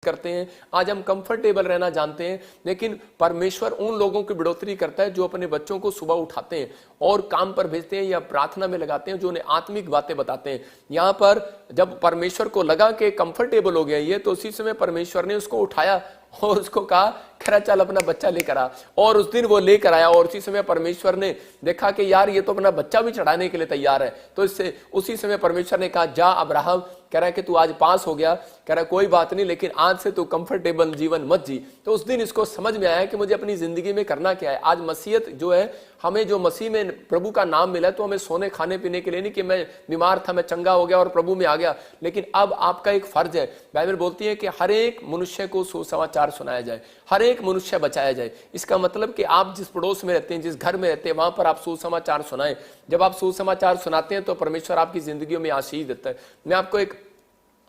करते हैं, आज हम कंफर्टेबल रहना जानते हैं, लेकिन परमेश्वर उन लोगों की बढ़ोतरी करता है जो अपने बच्चों को सुबह उठाते हैं और काम पर भेजते हैं या प्रार्थना में लगाते हैं, जो उन्हें आत्मिक बातें बताते हैं। यहाँ पर जब परमेश्वर को लगा कि कंफर्टेबल हो गया ये, तो उसी समय परमेश्वर ने उसको उठाया और उसको कहा खरा चल अपना बच्चा लेकर आ। और उस दिन वो लेकर आया और उसी समय परमेश्वर ने देखा कि यार ये तो अपना बच्चा भी चढ़ाने के लिए तैयार है, तो इससे उसी समय परमेश्वर ने कहा जा अब्राहम, कह रहा है कि तू आज पास हो गया, कह रहा है कोई बात नहीं, लेकिन आज से तू कंफर्टेबल जीवन मत जी। तो उस दिन इसको समझ में आया कि मुझे अपनी जिंदगी में करना क्या है। आज मसीहत जो है, हमें जो मसीह में प्रभु का नाम मिला, तो हमें सोने खाने पीने के लिए नहीं कि मैं बीमार था मैं चंगा हो गया और प्रभु में आ गया, लेकिन अब आपका एक फर्ज है। बाइबल बोलती है कि हर एक मनुष्य को सुसमाचार सुनाया जाए, हर एक मनुष्य बचाया जाए। इसका मतलब कि आप जिस पड़ोस में रहते हैं, जिस घर में रहते हैं, वहां पर आप सुसमाचार सुनाएं। जब आप सुसमाचार सुनाते हैं तो परमेश्वर आपकी जिंदगियों में आशीष देता है। मैं आपको एक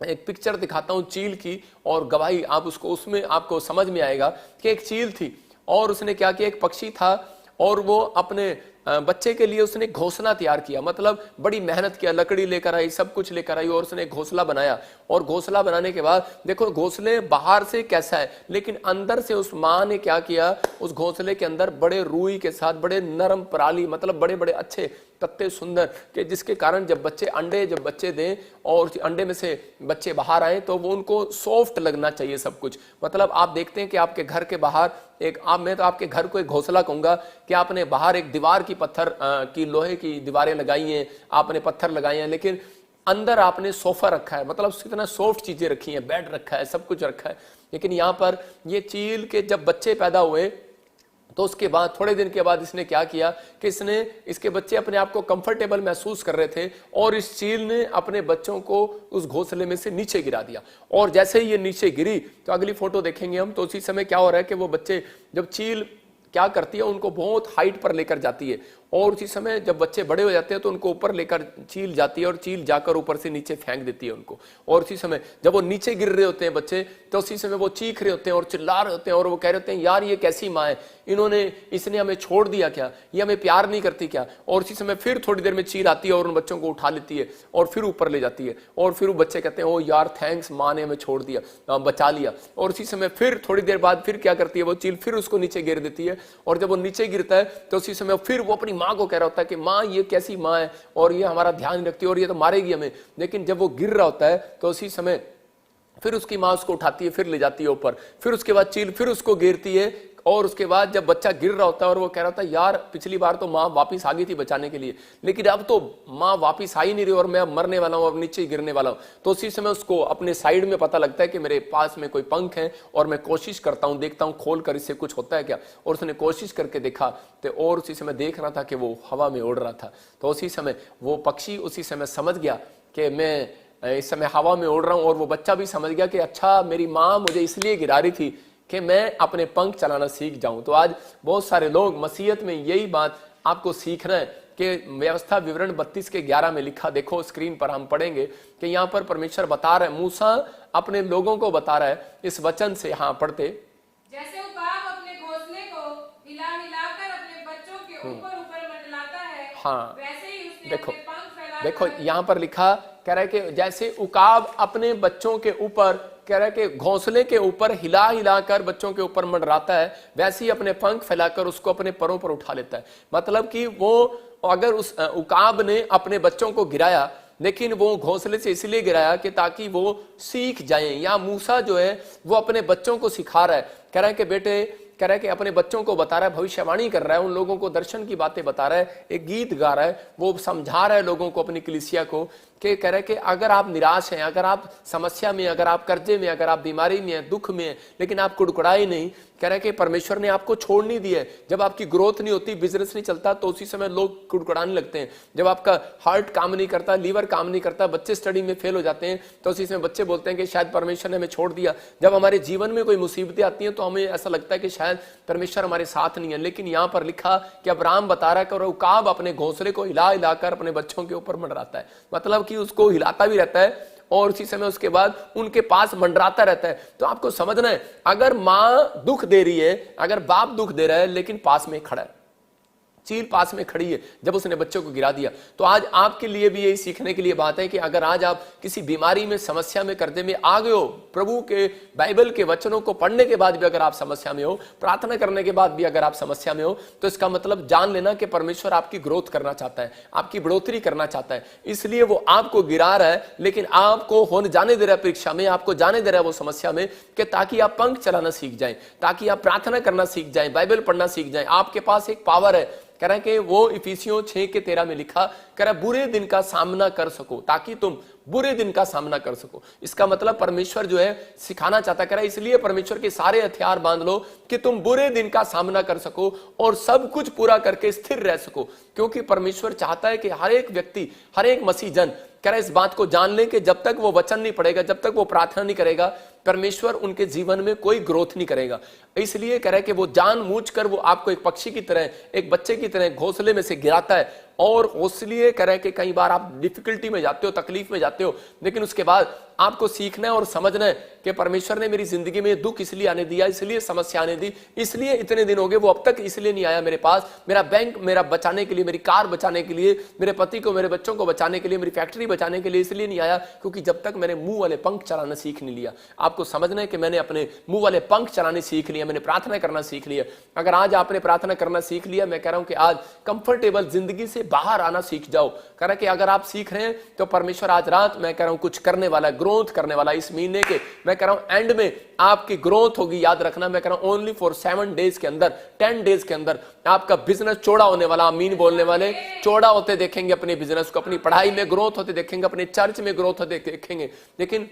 पिक्चर दिखाता हूं चील की और गवाही, आप उसको उसमें आपको समझ में आएगा कि एक चील थी और उसने क्या किया, एक पक्षी था और वो अपने बच्चे के लिए उसने घोंसला तैयार किया, मतलब बड़ी मेहनत किया, लकड़ी लेकर आई, सब कुछ लेकर आई और उसने घोंसला बनाया। और घोंसला बनाने के बाद देखो घोंसले बाहर से कैसा है, लेकिन अंदर से उस माँ ने क्या किया, उस घोंसले के अंदर बड़े रूई के साथ बड़े नरम पराली, मतलब बड़े बड़े अच्छे पत्ते सुंदर, कि जिसके कारण जब बच्चे दें और अंडे में से बच्चे बाहर आए तो वो उनको सॉफ्ट लगना चाहिए सब कुछ। मतलब आप देखते हैं कि आपके घर के बाहर मैं तो आपके घर को एक घोंसला कहूंगा कि आपने बाहर एक दीवार की पत्थर की लोहे की दीवारें लगाई हैं, आपने पत्थर लगाए हैं, लेकिन अंदर आपने सोफा रखा है, मतलब कितना सॉफ्ट चीजें रखी हैं, बेड रखा है, सब कुछ रखा है। लेकिन यहाँ पर ये चील के जब बच्चे पैदा हुए तो उसके बाद थोड़े दिन के बाद इसने क्या किया कि इसके बच्चे अपने आप को कंफर्टेबल महसूस कर रहे थे और इस चील ने अपने बच्चों को उस घोंसले में से नीचे गिरा दिया। और जैसे ही ये नीचे गिरी, तो अगली फोटो देखेंगे हम, तो उसी समय क्या हो रहा है कि वो बच्चे, जब चील क्या करती है, उनको बहुत हाइट पर लेकर जाती है और उसी समय जब बच्चे बड़े हो जाते हैं तो उनको ऊपर लेकर चील जाती है और चील जाकर ऊपर से नीचे फेंक देती है उनको। और उसी समय जब वो नीचे गिर रहे होते हैं बच्चे, तो उसी समय वो चीख रहे होते हैं और चिल्ला रहे होते हैं और वो कह रहे होते हैं यार ये कैसी माँ है, इसने हमें छोड़ दिया क्या, ये हमें प्यार नहीं करती क्या। और उसी समय फिर थोड़ी देर में चील आती है और उन बच्चों को उठा लेती है और फिर ऊपर ले जाती है और फिर वो बच्चे कहते हैं ओ यार थैंक्स, माँ ने हमें छोड़ दिया, बचा लिया। और उसी समय फिर थोड़ी देर बाद फिर क्या करती है, वो चील फिर उसको नीचे गिर देती है और जब वो नीचे गिरता है तो उसी समय फिर वो अपनी माँ को कह रहा होता है कि माँ ये कैसी माँ है और ये हमारा ध्यान नहीं रखती और ये तो मारेगी हमें। लेकिन जब वो गिर रहा होता है तो उसी समय फिर उसकी माँ उसको उठाती है, फिर ले जाती है ऊपर, फिर उसके बाद चील फिर उसको गिरती है और उसके बाद जब बच्चा गिर रहा होता है और वो कह रहा था यार पिछली बार तो माँ वापिस आ गई थी बचाने के लिए, लेकिन अब तो माँ वापिस आ ही नहीं रही और मैं अब मरने वाला हूँ, अब नीचे गिरने वाला हूँ। तो उसी समय उसको अपने साइड में पता लगता है कि मेरे पास में कोई पंख है और मैं कोशिश करता हूँ, देखता हूँ खोल कर इससे कुछ होता है क्या। और उसने कोशिश करके देखा तो और उसी समय देख रहा था कि वो हवा में उड़ रहा था। तो उसी समय वो पक्षी उसी समय समझ गया कि मैं इस समय हवा में उड़ रहा हूँ और वो बच्चा भी समझ गया कि अच्छा मेरी माँ मुझे इसलिए गिरा रही थी कि मैं अपने पंख चलाना सीख जाऊं। तो आज बहुत सारे लोग मसीहत में यही बात आपको सीखना है कि व्यवस्था विवरण 32:11 में लिखा, देखो स्क्रीन पर हम पढ़ेंगे कि यहाँ पर परमेश्वर बता रहा है, मूसा अपने लोगों को बता रहा है इस वचन से। हाँ पढ़ते, जैसे उकाब अपने घोंसले को हिला हिलाकर अपने बच्चों के ऊपर ऊपर मंडलाता है, हाँ वैसे ही उसने देखो अपने पंख फैलाकर, देखो यहाँ पर लिखा, कह रहा है कि जैसे उकाब अपने बच्चों के ऊपर, कह रहा है कि घोंसले के ऊपर हिला हिलाकर बच्चों के ऊपर मंडराता है, वैसे ही अपने पंख फैलाकर उसको अपने परों पर उठा लेता है। मतलब कि वो अगर उस उकाब ने अपने बच्चों को गिराया, लेकिन वो घोंसले से इसलिए गिराया कि ताकि वो सीख जाएं। या मूसा जो है वो अपने बच्चों को सिखा रहा है, कह रहा है कि बेटे, कह रहा है कि अपने बच्चों को बता रहा है, भविष्यवाणी कर रहा है, उन लोगों को दर्शन की बातें बता रहा है, एक गीत गा रहा है, वो समझा रहा है लोगों को, अपनी कलीसिया को, कि कह रहा है कि अगर आप निराश हैं, अगर आप समस्या में, अगर आप कर्जे में, अगर आप बीमारी में हैं, दुख में हैं, लेकिन आप कुड़कुड़ाए नहीं, कह रहा है कि परमेश्वर ने आपको छोड़ नहीं दिया है। जब आपकी ग्रोथ नहीं होती, बिजनेस नहीं चलता, तो उसी समय लोग कुड़कुड़ाने लगते हैं। जब आपका हार्ट काम नहीं करता, लीवर काम नहीं करता, बच्चे स्टडी में फेल हो जाते हैं, तो उसी समय बच्चे बोलते हैं कि शायद परमेश्वर ने हमें छोड़ दिया। जब हमारे जीवन में कोई मुसीबतें आती हैं तो हमें ऐसा लगता है कि शायद परमेश्वर हमारे साथ नहीं है। लेकिन यहाँ पर लिखा कि अब्राहम बता रहा है कि उकाब अपने घोंसले को हिला हिलाकर अपने बच्चों के ऊपर मंडराता है, मतलब कि उसको हिलाता भी रहता है और उसी समय उसके बाद उनके पास मंडराता रहता है। तो आपको समझना है, अगर माँ दुख दे रही है, अगर बाप दुख दे रहा है, लेकिन पास में खड़ा है, चील पास में खड़ी है जब उसने बच्चों को गिरा दिया। तो आज आपके लिए भी यही सीखने के लिए बात है कि अगर आज आप किसी बीमारी में, समस्या में, कर्जे में आ गए हो, प्रभु के बाइबल के वचनों को पढ़ने के बाद भी अगर आप समस्या में हो, प्रार्थना करने के बाद भी अगर आप समस्या में हो, तो इसका मतलब जान लेना कि परमेश्वर आपकी ग्रोथ करना चाहता है, आपकी बढ़ोतरी करना चाहता है। इसलिए वो आपको गिरा रहा है, लेकिन आपको होने जाने दे रहा है परीक्षा में, आपको जाने दे रहा है वो समस्या में, कि ताकि आप पंख चलाना सीख जाएं, ताकि आप प्रार्थना करना सीख जाएं, बाइबल पढ़ना सीख जाएं। आपके पास एक पावर है, कह रहा है कि वो इफिसियों 6:13 में लिखा, कह रहा है बुरे दिन का सामना कर सको, ताकि तुम बुरे दिन का सामना कर सको। इसका मतलब परमेश्वर जो है सिखाना चाहता है, कह रहा है इसलिए परमेश्वर के सारे हथियार बांध लो कि तुम बुरे दिन का सामना कर सको और सब कुछ पूरा करके स्थिर रह सको। क्योंकि परमेश्वर चाहता है कि हर एक व्यक्ति, हर एक मसीह जन, कह रहा है इस बात को जान ले कि जब तक वो वचन नहीं पढ़ेगा, जब तक वो प्रार्थना नहीं करेगा, परमेश्वर उनके जीवन में कोई ग्रोथ नहीं करेगा। इसलिए कह रहा है कि वो जानबूझकर वो आपको एक पक्षी की तरह, एक बच्चे की तरह घोंसले में से गिराता है, और इसलिए कह रहा है कि कई बार आप डिफिकल्टी में जाते हो, तकलीफ में जाते हो, लेकिन उसके बाद आपको सीखना है और समझना है कि परमेश्वर ने मेरी जिंदगी में दुख इसलिए आने दिया, इसलिए समस्या आने दी, इसलिए इतने दिन हो गए, वो अब तक इसलिए नहीं आया मेरे पास, मेरा बैंक मेरा बचाने के लिए, मेरी कार बचाने के लिए, मेरे पति को, मेरे बच्चों को बचाने के लिए, मेरी फैक्ट्री बचाने के लिए इसलिए नहीं आया, क्योंकि जब तक मैंने मुंह वाले पंख चलाना सीख नहीं लिया। आपको समझना है कि मैंने अपने मुंह वाले पंख चलाने सीख लिया, मैंने प्रार्थना करना सीख लिया। अगर आज आपने प्रार्थना करना सीख लिया, मैं कह रहा हूं कि आज कंफर्टेबल जिंदगी से बाहर आना सीख जाओ। कह रहा है कि अगर आप सीख रहे हैं तो परमेश्वर आज रात, मैं कह रहा हूं, कुछ करने वाला, ग्रोथ करने वाला। इस महीने के, मैं कह रहा हूं, एंड में आपकी ग्रोथ होगी। याद रखना, मैं कह रहा हूं ओनली फॉर 7 डेज के अंदर, 10 डेज के अंदर आपका बिजनेस चौड़ा होने वाला। आमीन बोलने वाले चौड़ा होते देखेंगे अपने बिजनेस को, अपनी पढ़ाई में ग्रोथ होते देखेंगे, अपने चर्च में ग्रोथ होते देखेंगे। लेकिन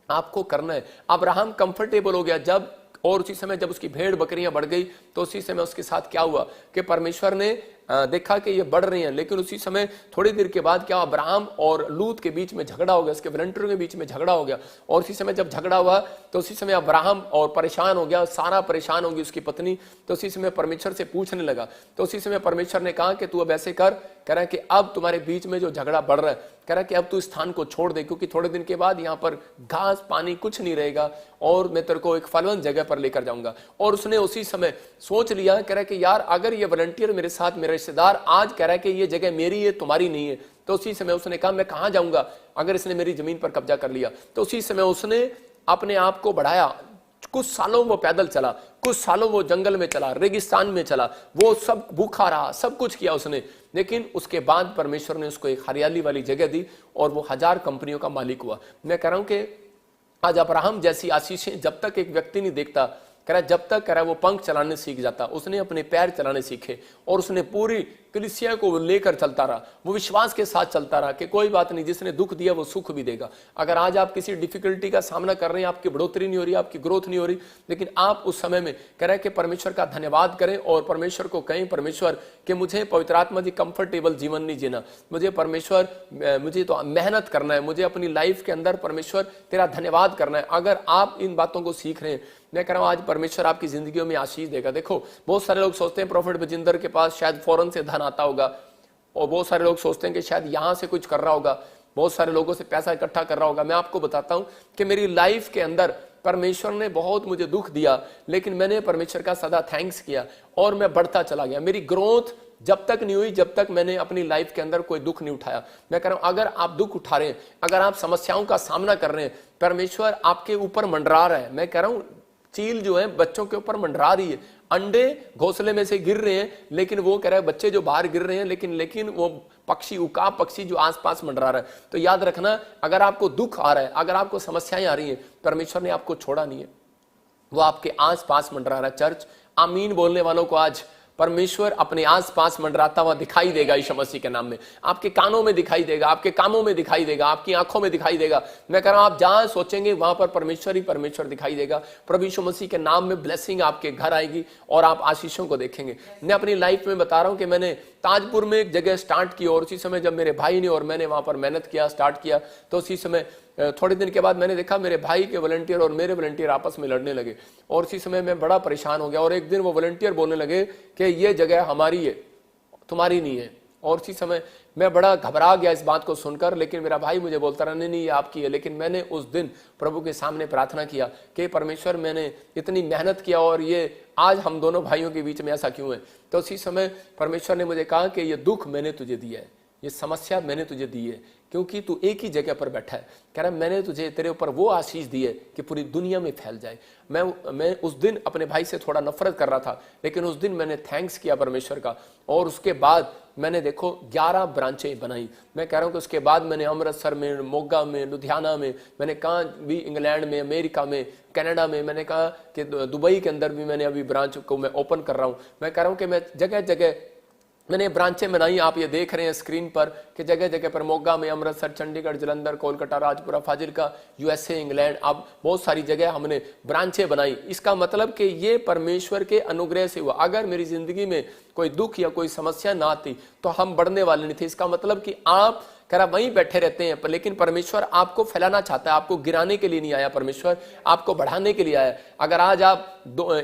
आपको करना है। अब्राहम कंफर्टेबल हो गया जब, और उसी समय जब उसकी भेड़ बकरियां बढ़ गई, तो उसी समय उसके साथ क्या हुआ कि परमेश्वर ने देखा कि ये बढ़ रही हैं। लेकिन उसी समय थोड़ी देर के बाद क्या, अब्राहम और लूत के बीच में झगड़ा हो गया, उसके वॉलंटियरों के बीच में झगड़ा हो गया। और उसी समय जब झगड़ा हुआ तो उसी समय अब्राहम और परेशान हो गया, सारा परेशान होगी उसकी पत्नी। तो उसी समय परमेश्वर से पूछने लगा, तो उसी समय परमेश्वर ने कहा कि तू अब ऐसे कर, कह रहा है कि अब तुम्हारे बीच में जो झगड़ा बढ़ रहा है, कह रहा है कि अब तू इस स्थान को छोड़ दे, क्योंकि थोड़े दिन के बाद यहाँ पर घास पानी कुछ नहीं रहेगा, और मैं तेरे को एक फलवंत जगह पर लेकर जाऊंगा। और उसने उसी समय सोच लिया, कह रहा है कि यार अगर ये वॉलंटियर मेरे साथ, मेरे रिश्तेदार आज कह रहा है कि ये जगह मेरी है, तुम्हारी नहीं है, तो उसी समय उसने कहा मैं कहां जाऊंगा अगर इसने मेरी जमीन पर कब्जा कर लिया। तो उसी समय उसने अपने आप को बढ़ाया। कुछ सालों वो पैदल चला, कुछ सालों वो जंगल में चला, रेगिस्तान में चला, वो सब भूखा रहा, सब कुछ किया उसने। लेकिन उसके बाद परमेश्वर ने उसको एक हरियाली वाली जगह दी और वो 1000 कंपनियों का मालिक हुआ। मैं कह रहा हूं कि आज अब्राहम जैसी आशीषें जब तक एक व्यक्ति नहीं देखता, कह रहा जब तक, कह रहा वो पंख चलाने सीख जाता, उसने अपने पैर चलाने सीखे और उसने पूरी कलीसिया को लेकर चलता रहा, वो विश्वास के साथ चलता रहा कि कोई बात नहीं, जिसने दुख दिया वो सुख भी देगा। अगर आज आप किसी डिफिकल्टी का सामना कर रहे हैं, आपकी बढ़ोतरी नहीं हो रही, आपकी ग्रोथ नहीं हो रही, लेकिन आप उस समय में कह रहे हैं कि परमेश्वर का धन्यवाद करें और परमेश्वर को कहें, परमेश्वर कि मुझे पवित्र आत्मा जी कंफर्टेबल जीवन नहीं जीना, मुझे परमेश्वर, मुझे तो मेहनत करना है, मुझे अपनी लाइफ के अंदर परमेश्वर तेरा धन्यवाद करना है। अगर आप इन बातों को सीख रहे हैं, मैं कह रहा हूं आज परमेश्वर आपकी जिंदगियों में आशीष देगा। देखो बहुत सारे लोग सोचते हैं प्रोफेट बजिंदर के पास शायद फौरन से धन आता होगा, और बहुत सारे लोग सोचते हैं कि शायद यहां से कुछ कर रहा होगा, बहुत सारे लोगों से पैसा इकट्ठा कर रहा होगा। मैं आपको बताता हूं कि मेरी लाइफ के अंदर परमेश्वर ने बहुत मुझे दुख दिया, लेकिन मैंने परमेश्वर का सदा थैंक्स किया और मैं बढ़ता चला गया। मेरी ग्रोथ जब तक नहीं हुई जब तक मैंने अपनी लाइफ के अंदर कोई दुख नहीं उठाया। मैं कह रहा हूं अगर आप दुख उठा रहे हैं, अगर आप समस्याओं का सामना कर रहे हैं, परमेश्वर आपके ऊपर मंडरा रहा है। मैं कह रहा हूं चील जो है बच्चों के ऊपर मंडरा रही है, अंडे घोंसले में से गिर रहे हैं, लेकिन वो कह रहा है बच्चे जो बाहर गिर रहे हैं, लेकिन वो पक्षी, उकाब पक्षी जो आसपास मंडरा रहा है। तो याद रखना, अगर आपको दुख आ रहा है, अगर आपको समस्याएं आ रही हैं, परमेश्वर ने आपको छोड़ा नहीं है, वो आपके आसपास मंडरा रहा है। चर्च, आमीन बोलने वालों को आज परमेश्वर अपने आसपास मंडराता हुआ दिखाई देगा यीशु मसीह के नाम में। आपके कानों में दिखाई देगा, आपके कामों में दिखाई देगा, आपकी आंखों में दिखाई देगा। मैं कह रहा हूं आप जहां सोचेंगे वहां पर परमेश्वर ही परमेश्वर दिखाई देगा। प्रभु यीशु मसीह के नाम में ब्लेसिंग आपके घर आएगी और आप आशीषों को देखेंगे। मैं अपनी लाइफ में बता रहा हूं कि मैंने ताजपुर में एक जगह स्टार्ट की और उसी समय जब मेरे भाई ने और मैंने वहां पर मेहनत किया, स्टार्ट किया, तो उसी समय थोड़े दिन के बाद मैंने देखा मेरे भाई के वॉलंटियर और मेरे वॉलंटियर आपस में लड़ने लगे और उसी समय मैं बड़ा परेशान हो गया। और एक दिन वो वॉलंटियर बोलने लगे कि ये जगह हमारी है, तुम्हारी नहीं है। और उसी समय मैं बड़ा घबरा गया इस बात को सुनकर, लेकिन मेरा भाई मुझे बोलता रहा, नहीं नहीं ये आपकी है। लेकिन मैंने उस दिन प्रभु के सामने प्रार्थना किया कि परमेश्वर मैंने इतनी मेहनत किया और ये आज हम दोनों भाइयों के बीच में ऐसा क्यों है। तो उसी समय परमेश्वर ने मुझे कहा कि ये दुख मैंने तुझे दिया है, ये समस्या मैंने तुझे दी है, क्योंकि तू एक ही जगह पर बैठा है। कह रहा मैंने तुझे तेरे ऊपर वो आशीष दी है कि पूरी दुनिया में फैल जाए। मैं उस दिन अपने भाई से थोड़ा नफरत कर रहा था, लेकिन उस दिन मैंने थैंक्स किया परमेश्वर का, और उसके बाद मैंने देखो 11 ब्रांचें बनाई। मैं कह रहा हूँ कि उसके बाद मैंने अमृतसर में, मोगा में, लुधियाना में, मैंने कहा भी इंग्लैंड में, अमेरिका में, कनाडा में, मैंने कहा कि दुबई के अंदर भी मैंने अभी ब्रांच को मैं ओपन कर रहा हूँ। मैं कह रहा हूँ कि मैं जगह जगह मैंने ब्रांचें बनाई। आप ये देख रहे हैं स्क्रीन पर कि जगह जगह पर मोगा में, अमृतसर, चंडीगढ़, जलंधर, कोलकाता, राजपुरा, फाजिलका, यूएसए, इंग्लैंड, अब बहुत सारी जगह हमने ब्रांचें बनाई। इसका मतलब कि ये परमेश्वर के अनुग्रह से हुआ। अगर मेरी जिंदगी में कोई दुख या कोई समस्या ना आती तो हम बढ़ने वाले नहीं थे। इसका मतलब कि आप करा वहीं बैठे रहते हैं, लेकिन परमेश्वर आपको फैलाना चाहता है। आपको गिराने के लिए नहीं आया, परमेश्वर आपको बढ़ाने के लिए आया। अगर आज आप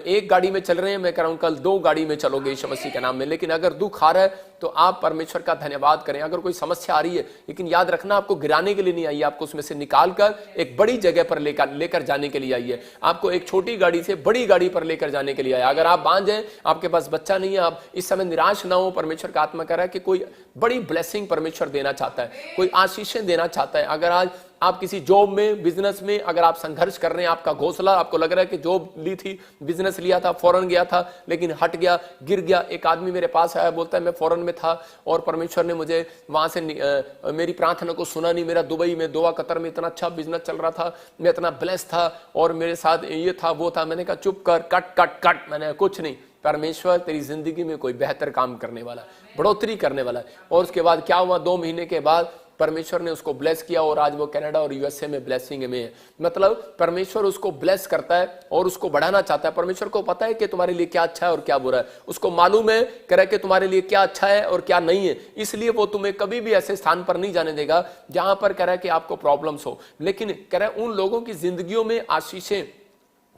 एक गाड़ी में चल रहे हैं, मैं कह रहा हूं कल 2 गाड़ी में चलोगे यीशु मसीह के नाम में। लेकिन अगर दुख आ रहा है तो आप परमेश्वर का धन्यवाद करें। अगर कोई समस्या आ रही है, लेकिन याद रखना आपको गिराने के लिए नहीं आई है, आपको उसमें से निकाल कर एक बड़ी जगह पर लेकर जाने के लिए आई है। आपको एक छोटी गाड़ी से बड़ी गाड़ी पर लेकर जाने के लिए आया। अगर आप बांझ हैं, आपके पास बच्चा नहीं है, आप इस समय निराश ना हो। परमेश्वर का आत्मा कह रहा है कि कोई बड़ी ब्लेसिंग परमेश्वर देना चाहता है, कोई आशीषें देना चाहता है। अगर आज आप किसी जॉब में, बिजनेस में अगर आप संघर्ष कर रहे हैं, आपका घोंसला, आपको लग रहा है कि जॉब ली थी, बिजनेस लिया था, फौरन गया था, लेकिन हट गया, गिर गया। एक आदमी मेरे पास आया, बोलता है मैं फौरन में था और परमेश्वर ने मुझे वहां से मेरी प्रार्थना को सुना नहीं। मेरा दुबई में, दोहा, कतर में इतना अच्छा बिजनेस चल रहा था, मैं इतना ब्लेस था और मेरे साथ ये था वो था। मैंने कहा चुप कर, कट कट कट। मैंने कुछ नहीं, परमेश्वर तेरी जिंदगी में कोई बेहतर काम करने वाला है, बढ़ोतरी करने वाला है। और उसके बाद क्या हुआ, 2 महीने के बाद परमेश्वर ने उसको ब्लेस किया और आज वो कनाडा और यूएसए में ब्लेसिंग में है। मतलब परमेश्वर उसको ब्लेस करता है और उसको बढ़ाना चाहता है। परमेश्वर को पता है कि तुम्हारे लिए क्या अच्छा है और क्या बुरा है। उसको मालूम है कह रहा है कि तुम्हारे लिए क्या अच्छा है और क्या नहीं है। इसलिए वो तुम्हें कभी भी ऐसे स्थान पर नहीं जाने देगा जहां पर कह रहा है कि आपको प्रॉब्लम्स हो। लेकिन कह रहा है उन लोगों की जिंदगियों में आशीषें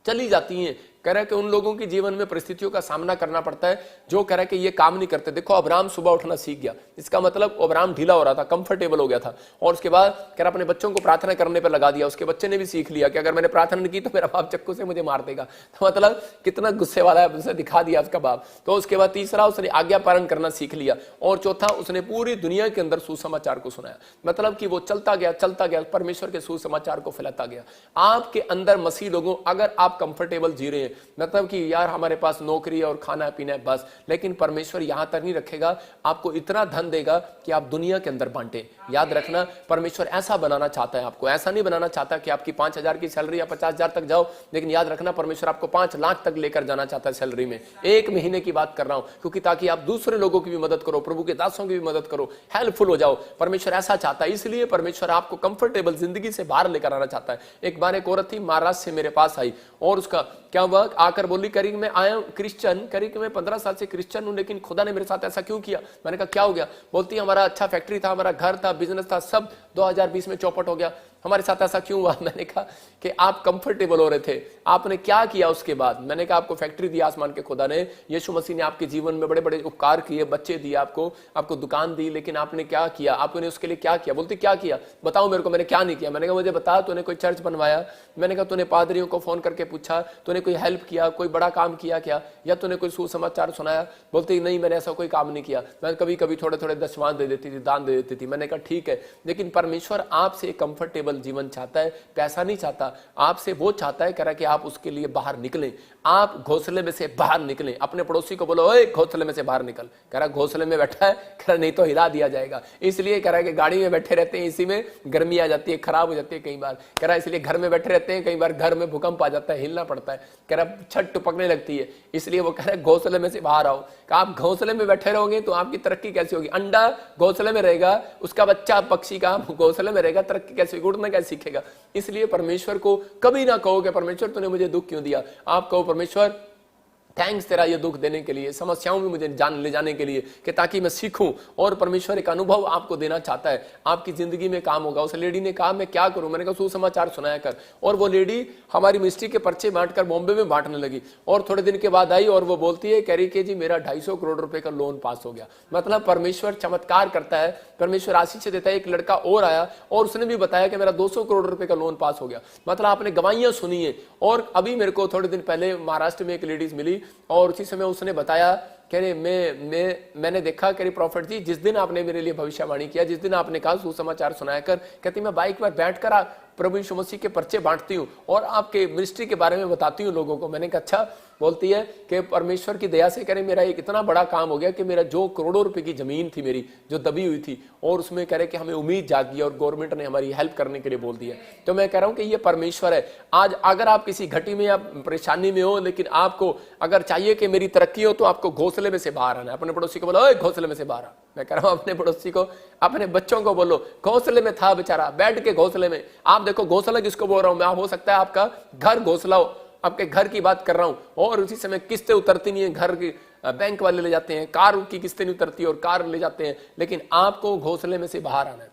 चली जाती हैं। कह रहा है कि उन लोगों के जीवन में परिस्थितियों का सामना करना पड़ता है जो कह रहा है कि ये काम नहीं करते। देखो अब्राहम सुबह उठना सीख गया, इसका मतलब अब्राहम ढीला हो रहा था, कंफर्टेबल हो गया था, और उसके बाद कह रहा अपने बच्चों को प्रार्थना करने पर लगा दिया। उसके बच्चे ने भी सीख लिया कि अगर मैंने प्रार्थना नहीं की तो मेरा बाप चक्कू से मुझे मार देगा। तो मतलब कितना गुस्से वाला है, उसे दिखा दिया उसका बाप। तो उसके बाद तीसरा, उसने आज्ञा पालन करना सीख लिया, और चौथा, उसने पूरी दुनिया के अंदर सुसमाचार को सुनाया। मतलब कि वो चलता गया, परमेश्वर के सुसमाचार को फैलाता गया। आपके अंदर मसीह लोगों, अगर आप कंफर्टेबल जी रहे हैं, मतलब कि यार हमारे पास नौकरी और खाना पीना है बस, लेकिन परमेश्वर यहां तक नहीं रखेगा, आपको इतना धन देगा कि आप दुनिया के अंदर बांटे। याद रखना, परमेश्वर ऐसा बनाना चाहता है आपको। ऐसा नहीं बनाना चाहता कि आपकी 5,000 की सैलरी या 50,000 तक जाओ, लेकिन याद रखना परमेश्वर आपको 5 लाख तक लेकर जाना चाहता है सैलरी में। 1 महीने की बात कर रहा हूं, क्योंकि ताकि आप दूसरे लोगों की भी मदद करो, प्रभु के दासों की भी मदद करो, हेल्पफुल हो जाओ। परमेश्वर ऐसा चाहता है, इसलिए परमेश्वर आपको कंफर्टेबल जिंदगी से बाहर लेकर आना चाहता है। एक बार एक औरत थी, महाराष्ट्र से मेरे पास आई, और उसका क्या हुआ, आकर बोली करीब मैं आया क्रिश्चियन, करीब मैं 15 साल से क्रिश्चियन हूं, लेकिन खुदा ने मेरे साथ ऐसा क्यों किया। मैंने कहा क्या हो गया। बोलती हमारा अच्छा फैक्ट्री था, हमारा घर था, बिजनेस था, सब 2020 में चौपट हो गया, हमारे साथ ऐसा क्यों हुआ। मैंने कहा कि आप कंफर्टेबल हो रहे थे, आपने क्या किया उसके बाद। मैंने कहा आपको फैक्ट्री दी आसमान के खुदा ने, यीशु मसीह ने आपके जीवन में बड़े बड़े उपकार किए, बच्चे दिए आपको दुकान दी, लेकिन आपने क्या किया, आपने उसके लिए क्या किया। बोलती क्या किया, बताओ मेरे को। मैंने क्या नहीं किया। मैंने कहा मुझे बता, तूने कोई चर्च बनवाया, मैंने कहा तूने पादरियों को फोन करके पूछा, तूने कोई हेल्प किया, कोई बड़ा काम किया क्या, या तूने कोई सुसमाचार सुनाया। बोलती नहीं मैंने ऐसा कोई काम नहीं किया, मैं कभी कभी थोड़े थोड़े दशवां दे देती थी, दान दे देती थी। मैंने कहा ठीक है, लेकिन परमेश्वर आपसे कंफर्टेबल जीवन चाहता है, पैसा नहीं चाहता आपसे, वो चाहता है कह रहा कि आप उसके लिए बाहर निकलें, आप घोंसले में से बाहर निकलें। अपने पड़ोसी को बोलो ओए घोंसले में से बाहर निकल। कह रहा घोंसले में बैठा है, कह रहा नहीं तो हिला दिया जाएगा। इसलिए कह रहा है कि गाड़ी में बैठे रहते हैं, इसी में गर्मी आ जाती है, खराब हो जाती है कई बार। कह रहा इसलिए घर में बैठे रहते हैं, कई बार घर में भूकंप आ जाता है, हिलना पड़ता है। कह रहा छत टपकने लगती है, इसलिए वो कह रहा है घोंसले में से बाहर आओ। आप घोंसले में बैठे रहोगे तो आपकी तरक्की कैसी होगी। अंडा घोंसले में रहेगा, उसका बच्चा पक्षी का घोंसले में रहेगा, तरक्की कैसे होगी, उड़ना कैसे सीखेगा। इसलिए परमेश्वर को कभी ना कहो कि परमेश्वर तूने मुझे दुख क्यों दिया। आप कहो परमेश्वर थैंक्स तेरा ये दुख देने के लिए, समस्याओं में मुझे ले जाने के लिए, कि ताकि मैं सीखूं। और परमेश्वर एक अनुभव आपको देना चाहता है, आपकी जिंदगी में काम होगा। उस लेडी ने कहा मैं क्या करूं, मैंने कहा सुसमाचार सुनाया कर। और वो लेडी हमारी मिनिस्ट्री के पर्चे बांटकर बॉम्बे में बांटने लगी। और थोड़े दिन के बाद आई और वो बोलती है, कह रही कि जी मेरा 250 करोड़ रुपए का लोन पास हो गया। मतलब परमेश्वर चमत्कार करता है, परमेश्वर आशीष देता है। एक लड़का और आया और उसने भी बताया कि मेरा 200 करोड़ रुपए का लोन पास हो गया। मतलब आपने गवाहियां सुनी है। और अभी मेरे को थोड़े दिन पहले महाराष्ट्र में एक लेडीज मिली और उसी समय उसने बताया, कह रहे मैंने देखा, कह रही प्रॉफिट जी जिस दिन आपने मेरे लिए भविष्यवाणी किया, जिस दिन आपने कहा सुसमाचार सुनाया कर, कहती मैं बाइक पर बैठकर प्रभु यीशु मसीह के पर्चे बांटती हूँ और आपके मिनिस्ट्री के बारे में बताती हूँ लोगों को। मैंने कहा अच्छा। बोलती है कि परमेश्वर की दया से करे मेरा एक इतना बड़ा काम हो गया कि मेरा जो करोड़ों रुपए की जमीन थी मेरी जो दबी हुई थी, और उसमें कह रहे कि हमें उम्मीद जागी और गवर्नमेंट ने हमारी हेल्प करने के लिए बोल दिया। तो मैं कह रहा हूं कि ये परमेश्वर है। आज अगर आप किसी घटी में या परेशानी में हो, लेकिन आपको अगर चाहिए कि मेरी तरक्की हो, तो आपको घोंसले में से बाहर आना है। अपने पड़ोसी को बोलो ओए घोंसले में से बाहर आ। मैं कह रहा हूं अपने पड़ोसी को, अपने बच्चों को बोलो घोंसले में था बेचारा, बैठ के घोंसले में। आप देखो घोंसला किसको बोल रहा हूं मैं, हो सकता है आपका घर घोंसला हो, आपके घर की बात कर रहा हूं। और उसी समय किस्तें उतरती नहीं है, घर की बैंक वाले ले जाते हैं, कार की किस्तें नहीं उतरती और कार ले जाते हैं, लेकिन आपको घोंसले में से बाहर आना है।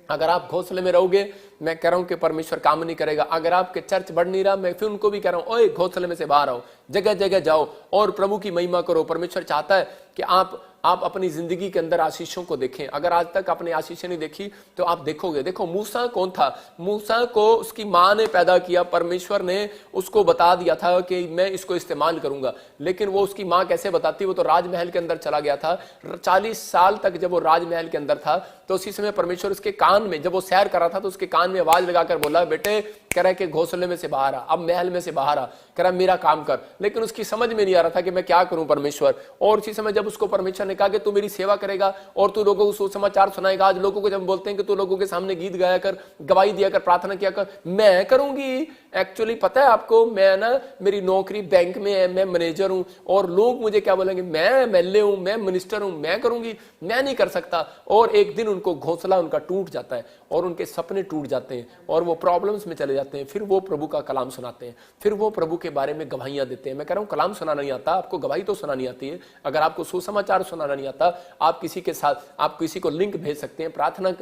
अगर आप घोंसले में रहोगे, मैं कह रहा हूं कि परमेश्वर काम नहीं करेगा। अगर आपके चर्च बढ़ नहीं रहा, मैं फिर उनको भी कह रहा हूं ओए घोंसले में से बाहर आओ, जगह जगह जाओ और प्रभु की महिमा करो। परमेश्वर चाहता है कि आप अपनी जिंदगी के अंदर आशीषों को देखें। अगर आज तक आपने आशीषें नहीं देखी तो आप देखोगे। देखो मूसा कौन था, मूसा को उसकी मां ने पैदा किया, परमेश्वर ने उसको बता दिया था कि मैं इसको इस्तेमाल करूंगा, लेकिन वो उसकी मां कैसे बताती, वो तो राजमहल के अंदर चला गया था। 40 साल तक जब वो राजमहल के अंदर था, तो उसी समय परमेश्वर उसके कान में, जब वो सैर कर रहा था, तो उसके कान में आवाज लगाकर बोला बेटे, कह रहा है कि घोंसले में से बाहर आ, अब महल में से बाहर आ, कह रहा मेरा काम कर। लेकिन उसकी समझ में नहीं आ रहा था कि मैं क्या करूं परमेश्वर। और उसी समय जब उसको परमेश्वर ने कहा कि तू मेरी सेवा करेगा और तू लोगों को सुसमाचार सुनाएगा। आज लोगों को जब बोलते हैं कि तू लोगों के सामने गीत गाया कर, गवाही दिया कर, प्रार्थना किया कर, मैं करूंगी। एक्चुअली पता है आपको, मैं ना, मेरी नौकरी बैंक में है, मैं मैनेजर हूं, और लोग मुझे क्या बोलेंगे, मैं एमएलए हूं, मैं मिनिस्टर हूं, मैं करूंगी, मैं नहीं कर सकता। और एक दिन उनको घोंसला उनका टूट जाता है और उनके सपने टूट जाते हैं और वो प्रॉब्लम्स में चले जाते हैं। फिर वो प्रभु का कलाम सुनाते हैं, फिर वो प्रभु के बारे में गवाहियां देते हैं। मैं कह रहा हूं कलाम सुनाना नहीं आता, आपको गवाही तो सुनानी आती है। अगर आपको सुसमाचार सुनाना नहीं आता, आप किसी के साथ, आप किसी को लिंक भेज सकते हैं, प्रार्थना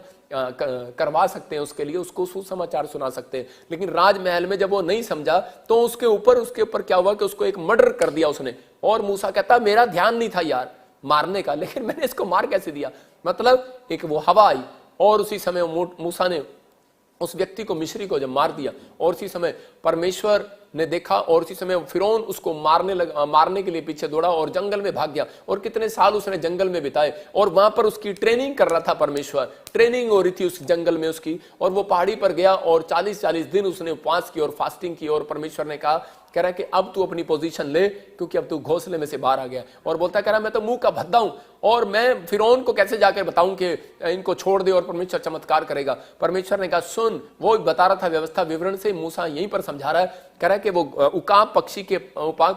करवा सकते हैं उसके लिए, उसको सुसमाचार सुना सकते हैं। लेकिन राजमहल में जब वो नहीं समझा, तो उसके ऊपर क्या हुआ कि उसको एक मर्डर कर दिया उसने। और मूसा कहता मेरा ध्यान नहीं था यार मारने का, लेकिन मैंने इसको मार कैसे दिया। मतलब एक वो हवा आई और उसी समय मूसा ने उस व्यक्ति को, मिस्री को जब मार दिया, और उसी समय परमेश्वर ने देखा और उसी समय फिरौन उसको मारने के लिए पीछे दौड़ा और जंगल में भाग गया। और कितने साल उसने जंगल में बिताए और वहां पर उसकी ट्रेनिंग कर रहा था परमेश्वर, ट्रेनिंग हो रही थी उस जंगल में उसकी। और वो पहाड़ी पर गया और 40-40 दिन उसने उपवास की और फास्टिंग की। और परमेश्वर ने कहा, कह रहा है कि अब तू अपनी पोजीशन ले, क्योंकि अब तू घोंसले में से बाहर आ गया। और बोलता कह रहा मैं तो मुंह का भद्दा हूं और मैं फिरौन को कैसे जाकर बताऊं कि इनको छोड़ दे और परमेश्वर चमत्कार करेगा। परमेश्वर ने कहा सुन, वो बता रहा था व्यवस्था विवरण से, मूसा यहीं पर समझा रहा है। कह रहा है कि वो उकाब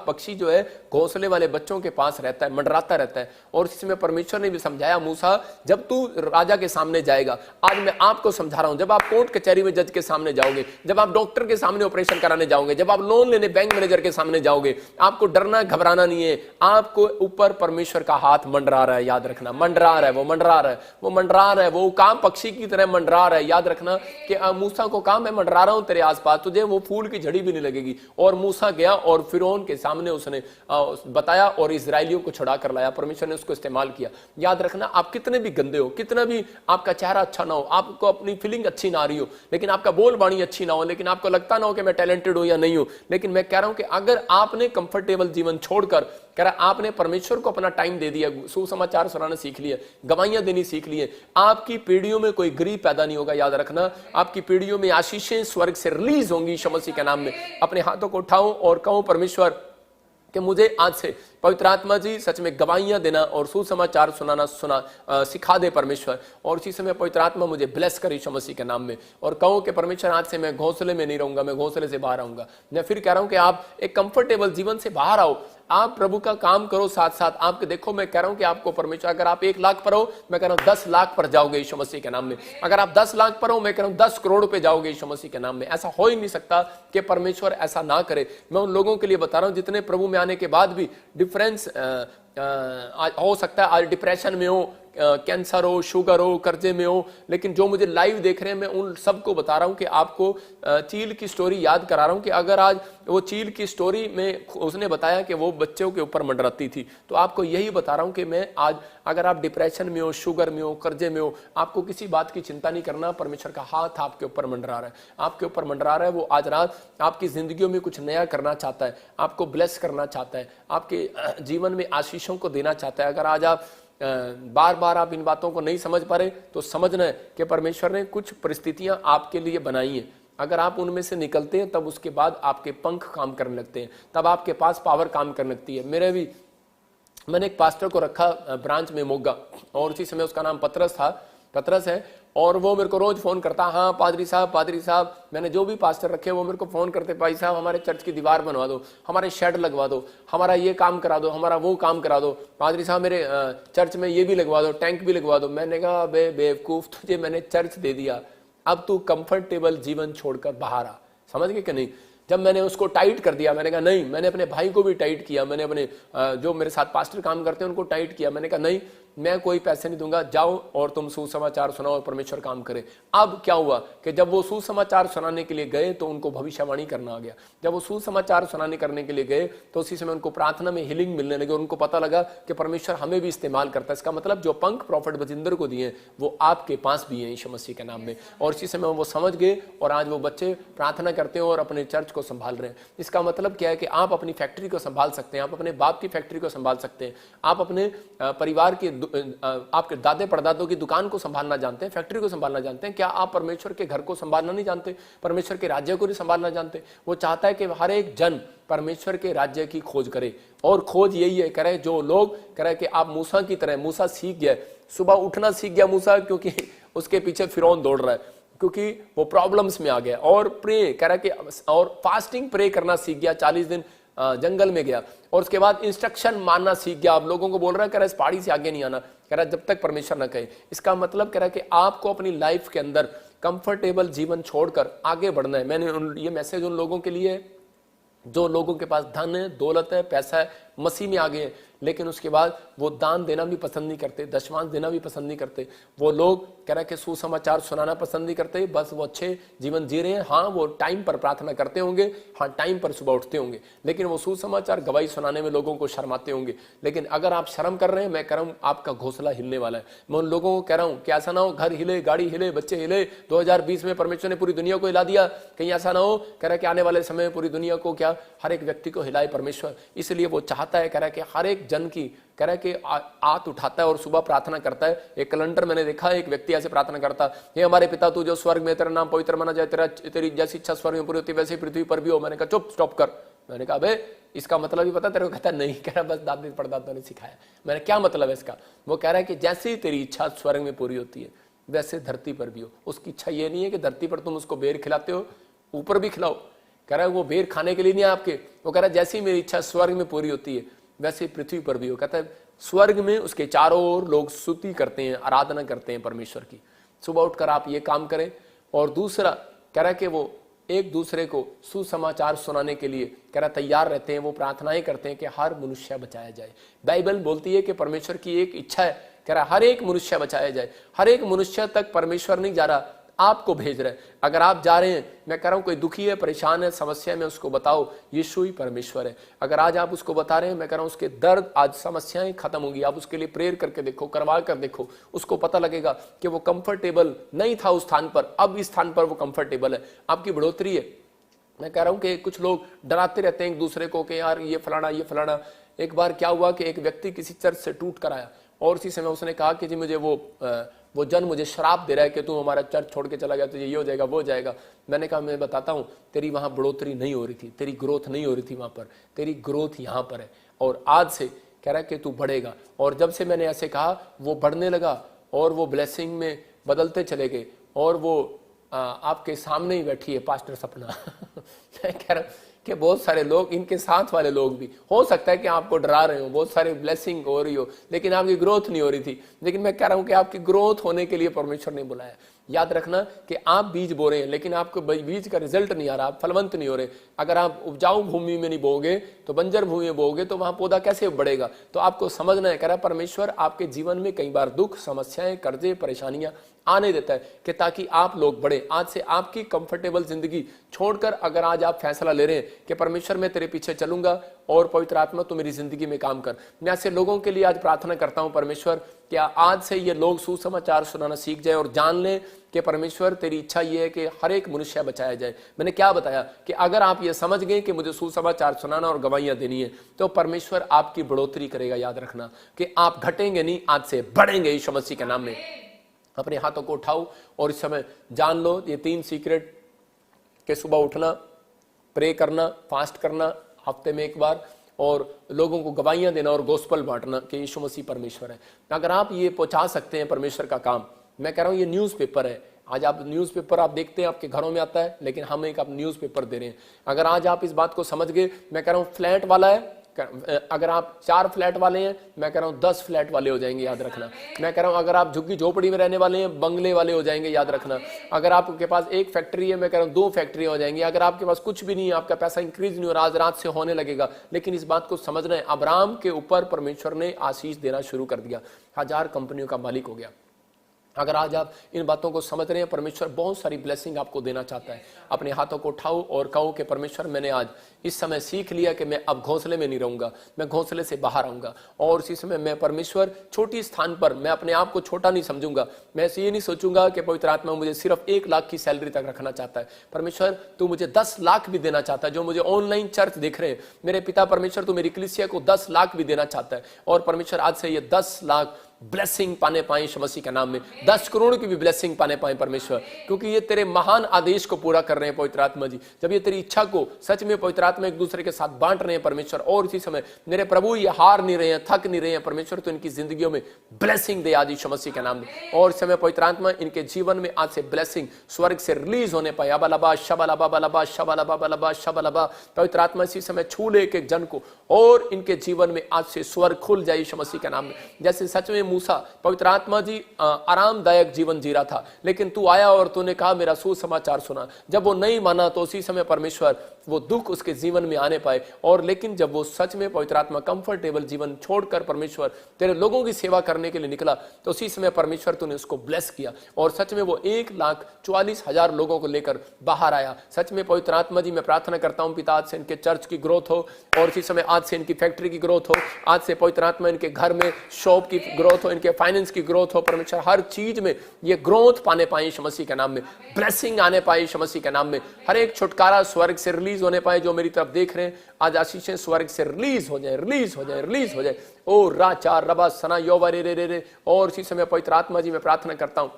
पक्षी जो है घोंसले वाले बच्चों के पास रहता है, मंडराता रहता है। और इसी में परमेश्वर ने भी समझाया, मूसा जब तू राजा के सामने जाएगा, आज मैं आपको समझा रहा हूं, जब आप कोर्ट कचहरी में जज के सामने जाओगे, जब आप डॉक्टर के सामने ऑपरेशन कराने जाओगे, जब आप लोन लेने बैंक मैनेजर के सामने जाओगे, आपको डरना घबराना नहीं है। आपको ऊपर परमेश्वर का हाथ मंडरा रहा है, याद रखना, मंडरा रहा है, वो मंडरा रहा है, वो मंडरा रहा है, वो उकाब पक्षी की तरह मंडरा रहा है। याद रखना कि मूसा को कहा मैं मंडरा रहा हूं तेरे आसपास, तुझे वो फूल की झड़ी भी नहीं लगेगी। और मूसा गया और फिरौन के सामने उसने बताया और इजराइलियों को छुड़ा कर लाया। परमेश्वर ने उसको इस्तेमाल किया। याद रखना, आप कितने भी गंदे हो, कितना भी आपका चेहरा अच्छा ना हो, आपको अपनी फीलिंग अच्छी ना आ रही हो, लेकिन आपका बोल बाणी अच्छी ना हो, लेकिन आपको लगता ना हो कि मैं टैलेंटेड हूं या नहीं हूं, लेकिन मैं कह रहा हूं कि अगर आपने कंफर्टेबल जीवन छोड़कर, कह रहा आपने परमेश्वर को अपना टाइम दे दिया, सुसमाचार सुनाना सीख लिया, गवाहियां देनी सीख लिए, आपकी पीढ़ियों में कोई गरीब पैदा नहीं होगा। याद रखना, आपकी पीढ़ियों में आशीषें स्वर्ग से रिलीज होंगी यीशु मसीह के नाम में। अपने हाथों को उठाओ और कहो परमेश्वर कि मुझे आज से पवित्र आत्मा जी सच में गवाहियां देना और सुसमाचार सुनाना सिखा दे परमेश्वर। और उसी समय पवित्र आत्मा मुझे ब्लेस करे यीशु मसीह के नाम में। और कहो कि परमेश्वर आज से मैं घोंसले में नहीं रहूंगा, मैं घोंसले से बाहर आऊंगा। मैं फिर कह रहा हूं कि आप एक कंफर्टेबल जीवन से बाहर आओ। आप प्रभु का काम करो साथ साथ। आपके देखो मैं कह रहा हूं कि आपको परमेश्वर, अगर आप 1 लाख पर हो, मैं कह रहा हूं 10 लाख पर जाओगे यीशु मसीह के नाम में। अगर आप 10 लाख पर हो, मैं कह रहा हूं 10 करोड़ पे जाओगे यीशु मसीह के नाम में। ऐसा हो ही नहीं सकता कि परमेश्वर ऐसा ना करे। मैं उन लोगों के लिए बता रहा हूं जितने प्रभु में आने के बाद भी डिफरेंस हो सकता है, आज डिप्रेशन में हो, कैंसर हो, शुगर हो, कर्जे में हो, लेकिन जो मुझे लाइव देख रहे हैं, मैं उन सबको बता रहा हूं कि आपको चील की स्टोरी याद करा रहा हूं कि अगर आज वो चील की स्टोरी में उसने बताया कि वो बच्चों के ऊपर मंडराती थी, तो आपको यही बता रहा हूं कि मैं आज, अगर आप डिप्रेशन में हो, शुगर में हो, कर्जे में हो, आपको किसी बात की चिंता नहीं करना। परमेश्वर का हाथ आपके ऊपर मंडरा रहा है, आपके ऊपर मंडरा रहा है। वो आज रात आपकी जिंदगियों में कुछ नया करना चाहता है, आपको ब्लेस करना चाहता है, आपके जीवन में आशीषों को देना चाहता है। अगर आज आप बार बार आप इन बातों को नहीं समझ पा रहे, तो समझना है कि परमेश्वर ने कुछ परिस्थितियां आपके लिए बनाई हैं। अगर आप उनमें से निकलते हैं, तब उसके बाद आपके पंख काम करने लगते हैं, तब आपके पास पावर काम करने लगती है। मैंने एक पास्टर को रखा ब्रांच में मोगा, और उसी समय उसका नाम पतरस है, और वो मेरे को रोज फोन करता, हाँ पादरी साहब, मैंने जो भी पास्टर रखे वो मेरे को फोन करते, भाई साहब हमारे चर्च की दीवार बनवा दो, हमारे शेड लगवा दो, हमारा ये काम करा दो, हमारा वो काम करा दो, पादरी साहब मेरे चर्च में ये भी लगवा दो, टैंक भी लगवा दो। मैंने कहा बेवकूफ, तुझे मैंने चर्च दे दिया, अब तू कंफर्टेबल जीवन छोड़कर बाहर आ। समझ गए कि नहीं? जब मैंने उसको टाइट कर दिया, मैंने कहा नहीं, मैंने अपने भाई को भी टाइट किया, मैंने अपने जो मेरे साथ पास्टर काम करते हैं उनको टाइट किया। मैंने कहा नहीं, मैं कोई पैसे नहीं दूंगा, जाओ और तुम सुसमाचार सुनाओ और परमेश्वर काम करे। अब क्या हुआ कि जब वो सुसमाचार सुनाने के लिए गए तो उनको भविष्यवाणी करना आ गया। जब वो सुसमाचार सुनाने करने के लिए गए तो उसी समय उनको प्रार्थना में हीलिंग मिलने लगी, उनको पता लगा कि परमेश्वर हमें भी इस्तेमाल करता है। इसका मतलब जो पंख प्रॉफिट बजिंदर को दिए वो आपके पास भी है यीशु मसीह के नाम में। और इसी समय वो समझ गए और आज वो बच्चे प्रार्थना करते हैं और अपने चर्च को संभाल रहे हैं। इसका मतलब क्या है कि आप अपनी फैक्ट्री को संभाल सकते हैं, आप अपने बाप की फैक्ट्री को संभाल सकते हैं, आप अपने परिवार के आपके दादे परदादों की दुकान को संभालना जानते हैं, फैक्ट्री को संभालना जानते हैं। क्या आप परमेश्वर के घर को संभालना नहीं जानते? परमेश्वर के राज्य को नहीं संभालना जानते? वो चाहता है कि हर एक जन परमेश्वर के राज्य की खोज करे, और खोज यही है, करे जो लोग करे कि आप मूसा की तरह, मूसा सीख गया, सुबह उठना सीख गया मूसा, क्योंकि उसके पीछे फिरौन दौड़ रहा है, क्योंकि वो प्रॉब्लम्स में आ गया, और प्रे कह रहा कि और फास्टिंग प्रे करना सीख गया, 40 दिन जंगल में गया, और उसके बाद इंस्ट्रक्शन मानना सीख गया। आप लोगों को बोल रहा है, कह रहा है इस पहाड़ी से आगे नहीं आना, कह रहा है जब तक परमेश्वर ना कहे। इसका मतलब कह रहा है कि आपको अपनी लाइफ के अंदर कंफर्टेबल जीवन छोड़कर आगे बढ़ना है। मैंने ये मैसेज उन लोगों के लिए जो लोगों के पास धन है, दौलत है, पैसा है, मसीह में आगे है, लेकिन उसके बाद वो दान देना भी पसंद नहीं करते, दशमांश देना भी पसंद नहीं करते। वो लोग कह रहे कि सुसमाचार सुनाना पसंद नहीं करते, बस वो अच्छे जीवन जी रहे हैं। हाँ, वो टाइम पर प्रार्थना करते होंगे, हाँ टाइम पर सुबह उठते होंगे, लेकिन वो सुसमाचार गवाही सुनाने में लोगों को शर्माते होंगे। लेकिन अगर आप शर्म कर रहे हैं, मैं कह रहा हूँ आपका घोंसला हिलने वाला है। मैं उन लोगों को कह रहा हूँ कि ऐसा ना हो घर हिले, गाड़ी हिले, बच्चे हिले। 2020 में परमेश्वर ने पूरी दुनिया को हिला दिया, कहीं ऐसा ना हो कह रहा कि आने वाले समय में पूरी दुनिया को क्या, हर एक व्यक्ति को हिलाए परमेश्वर। इसलिए वो चाहता है, कह रहा है कि हर एक जन की, कह रहा है कि हाथ उठाता है और सुबह प्रार्थना करता है। एक कैलेंडर मैंने देखा, एक व्यक्ति ऐसे प्रार्थना करता, हे हमारे पिता तू जो स्वर्ग में, तेरा नाम पवित्र माना जाए, तेरी जैसी इच्छा स्वर्ग में पूरी होती वैसे पृथ्वी पर भी हो। मैंने कहा चुप, स्टॉप कर। मैंने कहा बे इसका मतलब ही पता तेरे को? कहता नहीं, कह रहा बस दादी परदादा ने सिखाया। मैंने क्या मतलब है इसका? वो कह रहा है कि जैसे ही तेरी इच्छा स्वर्ग में पूरी होती है वैसे धरती पर भी हो। उसकी इच्छा ये नहीं है कि धरती पर तुम उसको बेर खिलाते हो, ऊपर भी खिलाओ। कह रहा है वो बेर खाने के लिए नहीं है आपके। वो कह रहा है जैसी ही मेरी इच्छा स्वर्ग में पूरी होती है वैसे पृथ्वी पर भी हो। कहता है स्वर्ग में उसके चारों ओर लोग स्तुति करते हैं, आराधना करते हैं परमेश्वर की। सुबह उठकर आप ये काम करें। और दूसरा कह रहा है कि वो एक दूसरे को सुसमाचार सुनाने के लिए कह रहा तैयार रहते हैं। वो प्रार्थनाएं करते हैं कि हर मनुष्य बचाया जाए। बाइबल बोलती है कि परमेश्वर की एक इच्छा है, कह रहा हर एक मनुष्य बचाया जाए। हर एक मनुष्य तक परमेश्वर नहीं जा रहा, आपको भेज रहे हैं। अगर आप जा रहे हैं, मैं कह रहा हूं कोई दुखी है, परेशान है, समस्या में, उसको बताओ यीशु ही परमेश्वर है। अगर आज आप उसको बता रहे हैं, मैं कह रहा हूं उसके दर्द, आज समस्याएं खत्म होंगी। आप उसके लिए प्रेयर करके देखो, करवा कर देखो, उसको पता लगेगा कि वो कंफर्टेबल नहीं था उस स्थान पर, अब इस स्थान पर वो कंफर्टेबल है। आपकी बढ़ोतरी है। मैं कह रहा हूं कि कुछ लोग डराते रहते हैं एक दूसरे को कि यार ये फलाना ये फलाना। एक बार क्या हुआ कि एक व्यक्ति किसी चर्च से टूट कर आया और उसी समय उसने कहा कि जी मुझे वो जन मुझे शराप दे रहा है कि तू हमारा चर्च छोड़ के चला गया, तुझे ये हो जाएगा वो हो जाएगा। मैंने कहा मैं बताता हूँ, तेरी वहां बढ़ोतरी नहीं हो रही थी, तेरी ग्रोथ नहीं हो रही थी वहां पर, तेरी ग्रोथ यहाँ पर है। और आज से कह रहा है कि तू बढ़ेगा। और जब से मैंने ऐसे कहा वो बढ़ने लगा और वो ब्लेसिंग में बदलते चले गए। और वो आपके सामने ही बैठी है पास्टर सपना। मैं कह रहा कि बहुत सारे लोग, इनके साथ वाले लोग भी हो सकता है कि आपको डरा रहे हो, बहुत सारे ब्लेसिंग हो रही हो, लेकिन आपकी ग्रोथ नहीं हो रही थी। लेकिन मैं कह रहा हूं कि आपकी ग्रोथ होने के लिए परमेश्वर ने बुलाया। याद रखना कि आप बीज बो रहे हैं, लेकिन आपको बीज का रिजल्ट नहीं आ रहा, आप फलवंत नहीं हो रहे। अगर आप उपजाऊ भूमि में नहीं बोगे तो बंजर भूमि में बोगे तो वहां पौधा कैसे बढ़ेगा। तो आपको समझना है, कह रहा परमेश्वर आपके जीवन में कई बार दुख, समस्याएं, कर्जे, परेशानियां आने देता है कि ताकि आप लोग बढ़े। आज से आपकी कंफर्टेबल जिंदगी छोड़कर अगर आज आप फैसला ले रहे हैं कि परमेश्वर मैं तेरे पीछे चलूंगा और पवित्र आत्मा तू मेरी जिंदगी में काम कर, मैं ऐसे लोगों के लिए आज प्रार्थना करता हूं परमेश्वर, क्या आज से ये लोग सुसमाचार सुनाना सीख जाए और जान लें कि परमेश्वर तेरी इच्छा ये है कि हर एक मनुष्य बचाया जाए। मैंने क्या बताया कि अगर आप ये समझ गए कि मुझे सुसमाचार सुनाना और गवाहियां देनी है तो परमेश्वर आपकी बढ़ोतरी करेगा। याद रखना कि आप घटेंगे नहीं, आज से बढ़ेंगे यीशु मसीह के नाम में। अपने हाथों को उठाओ और इस समय जान लो ये 3 सीक्रेट के सुबह उठना, प्रे करना, फास्ट करना हफ्ते में 1 बार, और लोगों को गवाहियां देना और गोस्पल बांटना कि यीशु मसीह परमेश्वर है। अगर आप ये पहुंचा सकते हैं परमेश्वर का काम, मैं कह रहा हूं ये न्यूज़पेपर है। आज आप न्यूज़पेपर आप देखते हैं आपके घरों में आता है, लेकिन हम एक आप न्यूज़पेपर दे रहे हैं। अगर आज आप इस बात को समझ गए, मैं कह रहा हूं फ्लैट वाला है, अगर आप 4 फ्लैट वाले हैं, मैं कह रहा हूं 10 फ्लैट वाले हो जाएंगे। याद रखना, मैं कह रहा हूं अगर आप झुग्गी झोपड़ी में रहने वाले हैं, बंगले वाले हो जाएंगे। याद रखना, अगर आपके पास 1 फैक्ट्री है, मैं कह रहा हूं 2 फैक्ट्री हो जाएंगी। अगर आपके पास कुछ भी नहीं है, आपका पैसा इंक्रीज नहीं हो रहा, आज रात से होने लगेगा। लेकिन इस बात को समझना है, अब्राहम के ऊपर परमेश्वर ने आशीष देना शुरू कर दिया, 1000 कंपनियों का मालिक हो गया। अगर आज आप इन बातों को समझ रहे हैं, परमेश्वर बहुत सारी ब्लेसिंग आपको देना चाहता है। अपने हाथों को उठाओ और कहो कि परमेश्वर मैंने आज इस समय सीख लिया कि मैं अब घोंसले में नहीं रहूंगा, मैं घोंसले से बाहर आऊंगा। और इसी समय मैं परमेश्वर छोटी स्थान पर, मैं अपने आप को छोटा नहीं समझूंगा। मैं ये नहीं सोचूंगा कि पवित्र आत्मा मुझे सिर्फ 1 लाख की सैलरी तक रखना चाहता है। परमेश्वर तू मुझे 10 लाख भी देना चाहता है। जो मुझे ऑनलाइन चर्च देख रहे हैं मेरे पिता परमेश्वर, तू मेरी कलीसिया को 10 लाख भी देना चाहता है। और परमेश्वर आज से ये 10 लाख ब्लेसिंग पाने पाए यीशु मसीह के नाम में, 10 करोड़ की भी ब्लेसिंग पाने पाए परमेश्वर, क्योंकि ये तेरे महान आदेश को पूरा कर रहे हैं पवित्र आत्मा जी। जब ये तेरी इच्छा को सच में पवित्र आत्मा एक दूसरे के साथ बांट रहे हैं परमेश्वर, और इसी समय मेरे प्रभु ये हार नहीं रहे हैं, थक नहीं रहे हैं परमेश्वर, तो इनकी जिंदगियों में ब्लेसिंग दे आज यीशु मसीह के नाम में। और इस समय पवित्र आत्मा इनके जीवन में आज से ब्लेसिंग स्वर्ग से रिलीज होने पाए। अबलबा शबलबा बलबा शबलबा बलबा शबलबा, पवित्र आत्मा इसी समय छू ले एक जन को, और इनके जीवन में आज से स्वर्ग खुल जाए यीशु मसीह के नाम में। जैसे सच में मूसा पवित्र आत्मा जी आरामदायक जीवन जी रहा था, लेकिन तू आया और तूने कहा मेरा सुसमाचार सुना। जब वो नहीं माना तो उसी समय परमेश्वर वो दुख उसके जीवन में आने पाए। और लेकिन जब वो सच में पवित्र आत्मा कंफर्टेबल जीवन छोड़कर परमेश्वर तेरे लोगों की सेवा करने के लिए निकला, तो उसी समय परमेश्वर तूने उसको ब्लेस किया, और सच में वो 1,44,000 लोगों को लेकर बाहर आया। सच में पवित्र आत्मा जी मैं प्रार्थना करता हूं पिता, आज से इनके चर्च की ग्रोथ हो, और इसी समय आज से इनकी फैक्ट्री की ग्रोथ हो, आज से पवित्र आत्मा इनके घर में शॉप की ग्रोथ हो, इनके फाइनेंस की ग्रोथ हो परमेश्वर, हर चीज में ये ग्रोथ पाने पाए यीशु मसीह के नाम में, ब्लेसिंग आने पाए यीशु मसीह के नाम में, हर एक छुटकारा स्वर्ग से रिलीज होने पाए। जो मेरी तरफ देख रहे हैं आज आशीषें स्वर्ग से रिलीज हो जाए, रिलीज हो जाए, रिलीज हो जाए। ओ राचा रबा सना योवा रे रे रे रे। और इसी समय पवित्र आत्मा जी मैं प्रार्थना करता हूं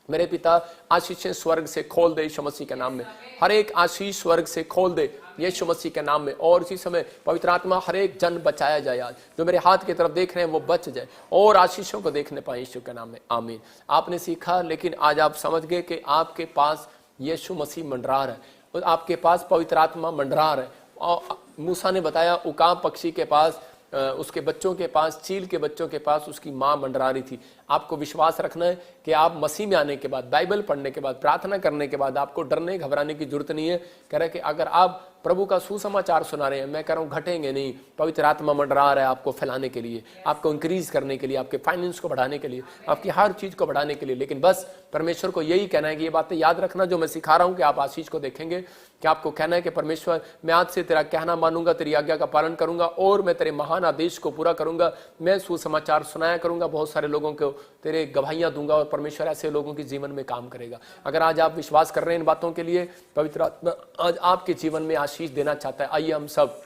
मेरे पिता, आशीषें स्वर्ग से खोल दे यीशु मसीह के नाम में, हर एक आशीष स्वर्ग से खोल दे यीशु मसीह के नाम में। और इसी समय पवित्र आत्मा हर एक जन बचाया जाए, आज जो मेरे हाथ की तरफ देख रहे हैं वो बच जाए और आशीषों को देखने पाए यीशु के नाम में, आमीन। आपने सीखा, लेकिन आज आप समझ गए कि आपके पास यीशु मसीह मंडरा रहा है, और आपके पास पवित्र आत्मा मंडरा रहा है। और मूसा ने बताया उकाब पक्षी के पास, उसके बच्चों के पास, चील के बच्चों के पास उसकी मां मंडरा रही थी। आपको विश्वास रखना है कि आप मसीह में आने के बाद, बाइबल पढ़ने के बाद, प्रार्थना करने के बाद आपको डरने घबराने की जरूरत नहीं है। कह रहे कि अगर आप प्रभु का सुसमाचार सुना रहे हैं, मैं कह रहा हूं घटेंगे नहीं। पवित्र आत्मा मंडरा रहा है आपको फैलाने के लिए, आपको इंक्रीज करने के लिए, आपके फाइनेंस को बढ़ाने के लिए, आपकी हर चीज को बढ़ाने के लिए। लेकिन बस परमेश्वर को यही कहना है कि ये बातें याद रखना जो मैं सिखा रहा हूं, कि आप आशीष को देखेंगे, कि आपको कहना है कि परमेश्वर मैं आज से तेरा कहना मानूंगा, तेरी आज्ञा का पालन करूंगा, और मैं तेरे महान आदेश को पूरा करूंगा। मैं सुसमाचार सुनाया करूंगा, बहुत सारे लोगों को तेरे गवाहियां दूंगा, और परमेश्वर ऐसे लोगों के जीवन में काम करेगा। अगर आज आप विश्वास कर रहे हैं इन बातों के लिए, पवित्र आत्मा आज आपके जीवन में आशीष देना चाहता है। आइए हम सब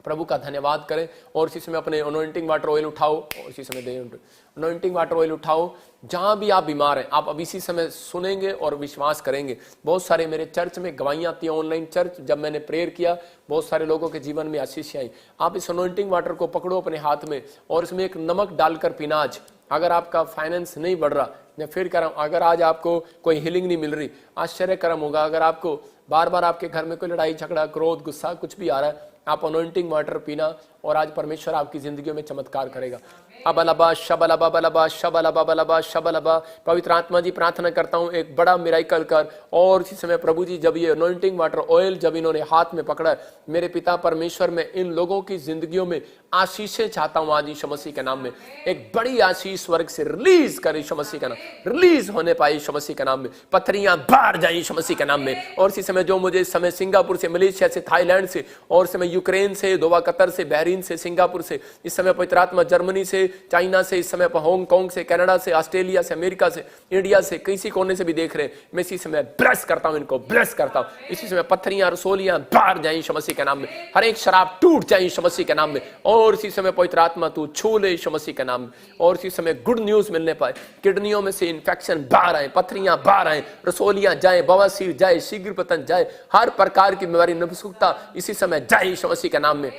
प्रभु का धन्यवाद करें, और इसी समय अपने अनॉइंटिंग वाटर ऑयल उठाओ, और इसी समय अनॉइंटिंग वाटर ऑयल उठाओ। जहां भी आप बीमार हैं, आप अब इसी समय सुनेंगे और विश्वास करेंगे। बहुत सारे मेरे चर्च में गवाहियां आती हैं, ऑनलाइन चर्च, जब मैंने प्रेयर किया बहुत सारे लोगों के जीवन में आशीष आई। आप इस अनॉइंटिंग वाटर को पकड़ो अपने हाथ में, और इसमें एक नमक डालकर पीना आज, अगर आपका फाइनेंस नहीं बढ़ रहा, मैं फिर कह रहा हूं, अगर आज आपको कोई हीलिंग नहीं मिल रही, आश्चर्यकरम होगा। अगर आपको बार बार आपके घर में कोई लड़ाई झगड़ा, क्रोध, गुस्सा कुछ भी आ रहा है, आप अनॉइंटिंग वाटर पीना और आज परमेश्वर आपकी जिंदगी में चमत्कार करेगा। अबलबा शबलबा बलबा शबलबा बलबा शबलबा। पवित्र आत्मा जी, प्रार्थना करता हूं एक बड़ा मिराकल कर। और इसी समय प्रभु जी, जब ये अनॉइंटिंग वाटर ऑयल जब इन्होंने हाथ में पकड़ा, मेरे पिता परमेश्वर, में इन लोगों की जिंदगियों में आशीषें चाहता हूं आज यीशु मसीह के नाम में। एक बड़ी आशीष स्वर्ग से रिलीज कर यीशु मसीह का नाम, रिलीज होने पाए यीशु मसीह के नाम में। पत्थरियां बाहर जाए यीशु मसीह के नाम में। और इसी समय जो मुझे इस समय सिंगापुर से, मलेशिया से, थाईलैंड से, और इस समय यूक्रेन से, दोहा, कतर से, बहरीन से, सिंगापुर से, इस समय पवित्र आत्मा जर्मनी से, चाइना से, इस समय हांगकांग से, कनाडा से, ऑस्ट्रेलिया से, अमेरिका से, इंडिया से, किसी कोने से भी देख रहे हैं, मैं इसी समय ब्लेस करता हूं, इनको ब्लेस करता हूं। इसी समय पत्थरियां, रसोलियां बाहर जाए यीशु मसीह के नाम में। हर एक शराब टूट जाए यीशु मसीह के नाम में। और इसी समय पवित्र आत्मा तू छू ले यीशु मसीह के नाम में। और इसी समय गुड न्यूज मिलने पाए, किडनियों में से इन्फेक्शन बाहर आए, पत्थरियां बाहर आए, रसोलियां जाए, बवासीर जाए, शीघ्र पतन जाए, हर प्रकार की बीमारी, नपुंसकता इसी समय जाए यीशु मसीह के नाम में।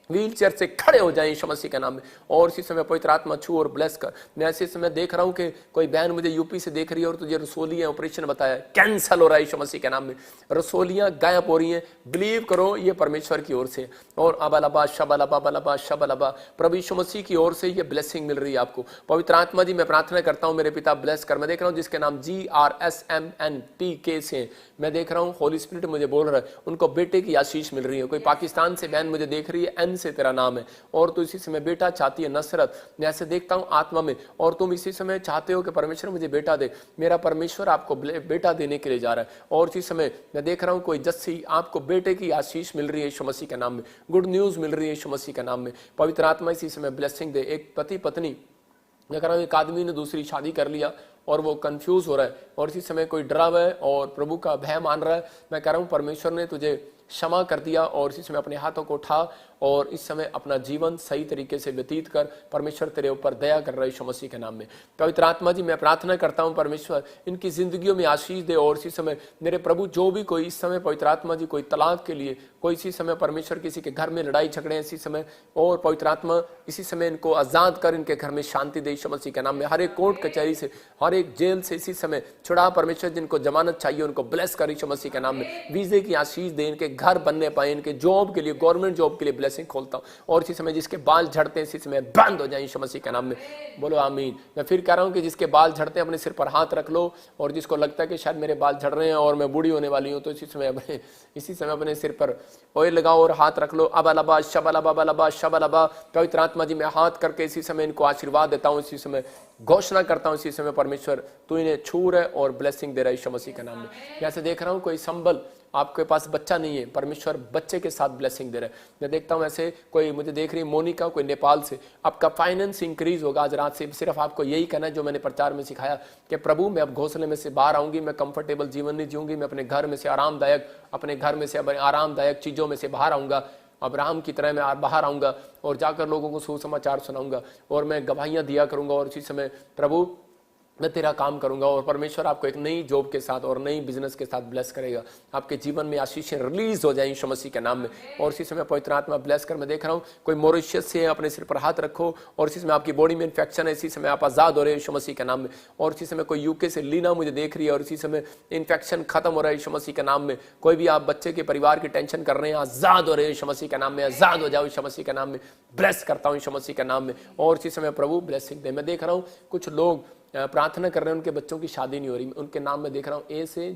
व्हील चेयर से खड़े हो जाए यीशु मसीह के नाम में। और इसी समय पवित्र आत्मा छू और ब्लेस कर। मैं ऐसे समय देख रहा हूं कि कोई बहन मुझे यूपी से देख रही है और तुझे रसोलियां ऑपरेशन बताया, कैंसल हो रहा है यीशु मसीह के नाम में। रसोलियां गायब हो रही हैं, बिलीव करो ये परमेश्वर की ओर से। और अबलबा शबलबा बलबा शबलबा, प्रभु यीशु मसीह की ओर से ये ब्लेसिंग मिल रही है आपको। पवित्र आत्मा जी, मैं प्रार्थना करता हूं मेरे पिता ब्लेस कर। मैं देख रहा हूं जिसके नाम GRSMNPK से, मैं देख रहा हूं होली स्पिरिट मुझे बोल रहा है, उनको बेटे की आशीष मिल रही है। कोई पाकिस्तान से बहन मुझे देख रही है, एन से तेरा नाम है, और तू इसी समय बेटा चाहती है, नसरत, मैं ऐसे देखता हूं आत्मा में, और तुम इसी समय चाहते हो कि परमेश्वर मुझे बेटा दे। मेरा परमेश्वर आपको बेटा देने के लिए जा रहा है। और इसी समय मैं देख रहा हूं कोई जस्सी, आपको बेटे की आशीष मिल रही है यीशु मसीह के नाम में, गुड न्यूज मिल रही है यीशु मसीह के नाम में। पवित्र आत्मा इसी समय ब्लेसिंग दे। एक पति पत्नी, मैं कह रहा हूं एक आदमी ने दूसरी शादी कर लिया और वो कंफ्यूज हो रहा है, और इसी समय कोई डरा हुआ है और प्रभु का भय मान रहा है। मैं कह रहा हूं परमेश्वर ने तुझे क्षमा कर दिया, और इसी समय अपने हाथों को उठा और इस समय अपना जीवन सही तरीके से व्यतीत कर। परमेश्वर तेरे ऊपर दया कर रहा है यीशु मसीह के नाम में। पवित्र आत्मा जी, मैं प्रार्थना करता हूं परमेश्वर इनकी जिंदगियों में आशीष दे। और इसी समय मेरे प्रभु, जो भी कोई इस समय पवित्र आत्मा जी कोई तलाक के लिए, कोई इसी समय परमेश्वर किसी के घर में लड़ाई झगड़े इसी समय, और पवित्र आत्मा इसी समय इनको आजाद कर, इनके घर में शांति दे यीशु मसीह के नाम में। हर एक कोर्ट कचहरी से, हर एक जेल से इसी समय छुड़ा परमेश्वर। जिनको जमानत चाहिए उनको ब्लेस कर यीशु मसीह के नाम में। वीजे की आशीष दे, इनके घर बनने पाए, इनके जॉब के लिए, गवर्नमेंट जॉब के लिए ब्लेसिंग खोलता हूं। और इसी समय जिसके बाल झड़ते हैं इसी समय बंद हो जाए यीशु मसीह के नाम में। बोलो आमीन। मैं फिर कह रहा हूं कि जिसके बाल झड़ते हैं अपने सिर पर हाथ रख लो, और जिसको लगता है कि शायद मेरे बाल झड़ रहे हैं और मैं बूढ़ी होने वाली हूं, तो इसी समय अपने सिर पर ऑयल लगाओ और हाथ रख लो। अबलबा शबलबा बलबा शबलबा। पवित्र आत्मा जी, मैं हाथ करके इसी समय इनको आशीर्वाद देता हूं, इसी समय घोषणा करता हूं, इसी समय परमेश्वर तू इन्हें छू रहा है और ब्लेसिंग दे रहा है यीशु मसीह के नाम में। जैसे देख रहा हूं कोई संबल, आपके पास बच्चा नहीं है, परमेश्वर बच्चे के साथ ब्लेसिंग दे रहा है। मैं देखता हूं ऐसे कोई मुझे देख रही है मोनिका, कोई नेपाल से, आपका फाइनेंस इंक्रीज होगा आज रात से। सिर्फ आपको यही कहना है जो मैंने प्रचार में सिखाया कि प्रभु मैं अब घोंसले में से बाहर आऊंगी, मैं कंफर्टेबल जीवन नहीं जीऊंगी, मैं अपने घर में से आरामदायक चीजों में से बाहर आऊंगा। अब्राहम की तरह मैं बाहर आऊंगा और जाकर लोगों को सुसमाचार सुनाऊंगा, और मैं गवाहियां दिया करूंगा। और इसी समय प्रभु मैं तेरा काम करूंगा, और परमेश्वर आपको एक नई जॉब के साथ और नई बिजनेस के साथ ब्लेस करेगा। आपके जीवन में आशीषें रिलीज हो जाए यीशु मसीह के नाम में। और इसी समय पवित्र आत्मा ब्लेस कर। मैं देख रहा हूं कोई मॉरिशस से, अपने सिर पर हाथ रखो, और इसी समय आपकी बॉडी में इन्फेक्शन है, इसी समय आप आजाद हो रहे हैं यीशु मसीह के नाम में। और इसी समय कोई यूके से लीना मुझे देख रही है, और इसी समय इन्फेक्शन खत्म हो रहा है यीशु मसीह के नाम में। कोई भी आप बच्चे के परिवार की टेंशन कर रहे हैं, आजाद हो रहे हैं यीशु मसीह के नाम में। आजाद हो जाओ यीशु मसीह के नाम में। ब्लेस करता हूं यीशु मसीह के नाम में। और इसी समय प्रभु ब्लेसिंग दे। मैं देख रहा हूं कुछ लोग प्रार्थना कर रहे हैं, उनके बच्चों की शादी नहीं हो रही। उनके नाम में देख रहा हूं A से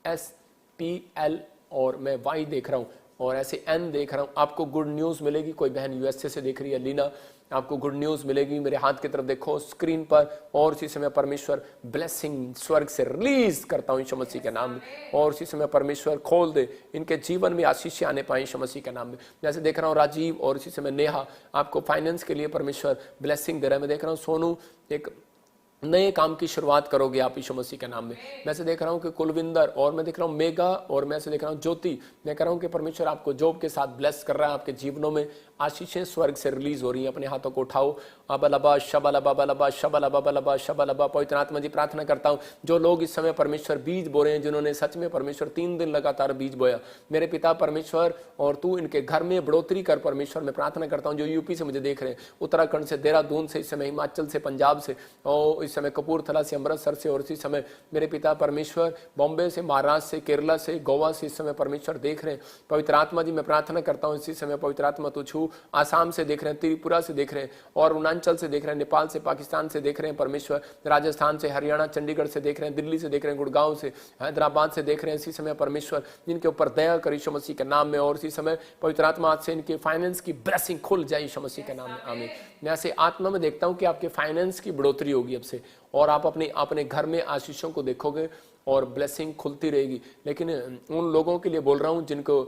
GSPL, और मैं Y देख रहा हूं, और ऐसे N देख रहा हूं। आपको गुड न्यूज मिलेगी। कोई बहन USA से देख रही है, लीना, आपको गुड न्यूज मिलेगी। मेरे हाथ की तरफ देखो स्क्रीन पर। और इसी समय परमेश्वर ब्लेसिंग स्वर्ग से रिलीज करता हूं यीशु मसीह के नाम में। और इसी समय परमेश्वर खोल दे, इनके जीवन में आशीष आने पाए यीशु मसीह के नाम में। जैसे देख रहा हूं राजीव, और इसी समय नेहा, आपको फाइनेंस के लिए परमेश्वर ब्लेसिंग दे रहा है। मैं देख रहा हूं सोनू, एक नए काम की शुरुआत करोगे आप यीशु मसीह के नाम में। मैं से देख रहा हूँ कि कुलविंदर, और मैं देख रहा हूँ मेगा, और मैं से देख रहा हूँ ज्योति। मैं कह रहा हूँ कि परमेश्वर आपको जॉब के साथ ब्लेस कर रहा है, आपके जीवनों में आशीषें स्वर्ग से रिलीज हो रही हैं। अपने हाथों को उठाओ। अबलबा शबलबा बलबा शबलबा बलबा शबलबा। पवित्र आत्मा जी प्रार्थना करता हूँ जो लोग इस समय परमेश्वर बीज बो रहे हैं, जिन्होंने सच में परमेश्वर 3 दिन लगातार बीज बोया, मेरे पिता परमेश्वर, और तू इनके घर में बढ़ोतरी कर परमेश्वर। मैं प्रार्थना करता हूँ जो यूपी से मुझे देख रहे हैं, उत्तराखंड से, देहरादून से, इस समय हिमाचल से, पंजाब से, और इस समय कपूरथला से, अमृतसर से, और इसी समय मेरे पिता परमेश्वर बॉम्बे से, महाराष्ट्र से, केरला से, गोवा से इस समय परमेश्वर देख रहे हैं। पवित्र आत्मा जी मैं प्रार्थना करता हूँ इसी समय पवित्र आत्मा तू छू। आसाम से देख रहे हैं, त्रिपुरा से देख रहे हैं, और अरुणाचल से देख रहे हैं, नेपाल से, पाकिस्तान से देख रहे हैं परमेश्वर, राजस्थान से, हरियाणा, चंडीगढ़ से देख रहे हैं, दिल्ली से देख रहे हैं, गुड़गांव से, हैदराबाद से देख रहे हैं। इसी समय परमेश्वर जिनके ऊपर दया कर यीशु मसीह के नाम में, और इसी समय पवित्र आत्मा आज से इनके फाइनेंस की ब्लेसिंग खुल जाए यीशु मसीह के नाम में, आमीन। मैं ऐसे आत्मा में देखता हूं कि आपके फाइनेंस की बढ़ोतरी होगी अब से, और आप अपने घर में आशीषों को देखोगे और ब्लेसिंग खुलती रहेगी। लेकिन उन लोगों के लिए बोल रहा हूं जिनको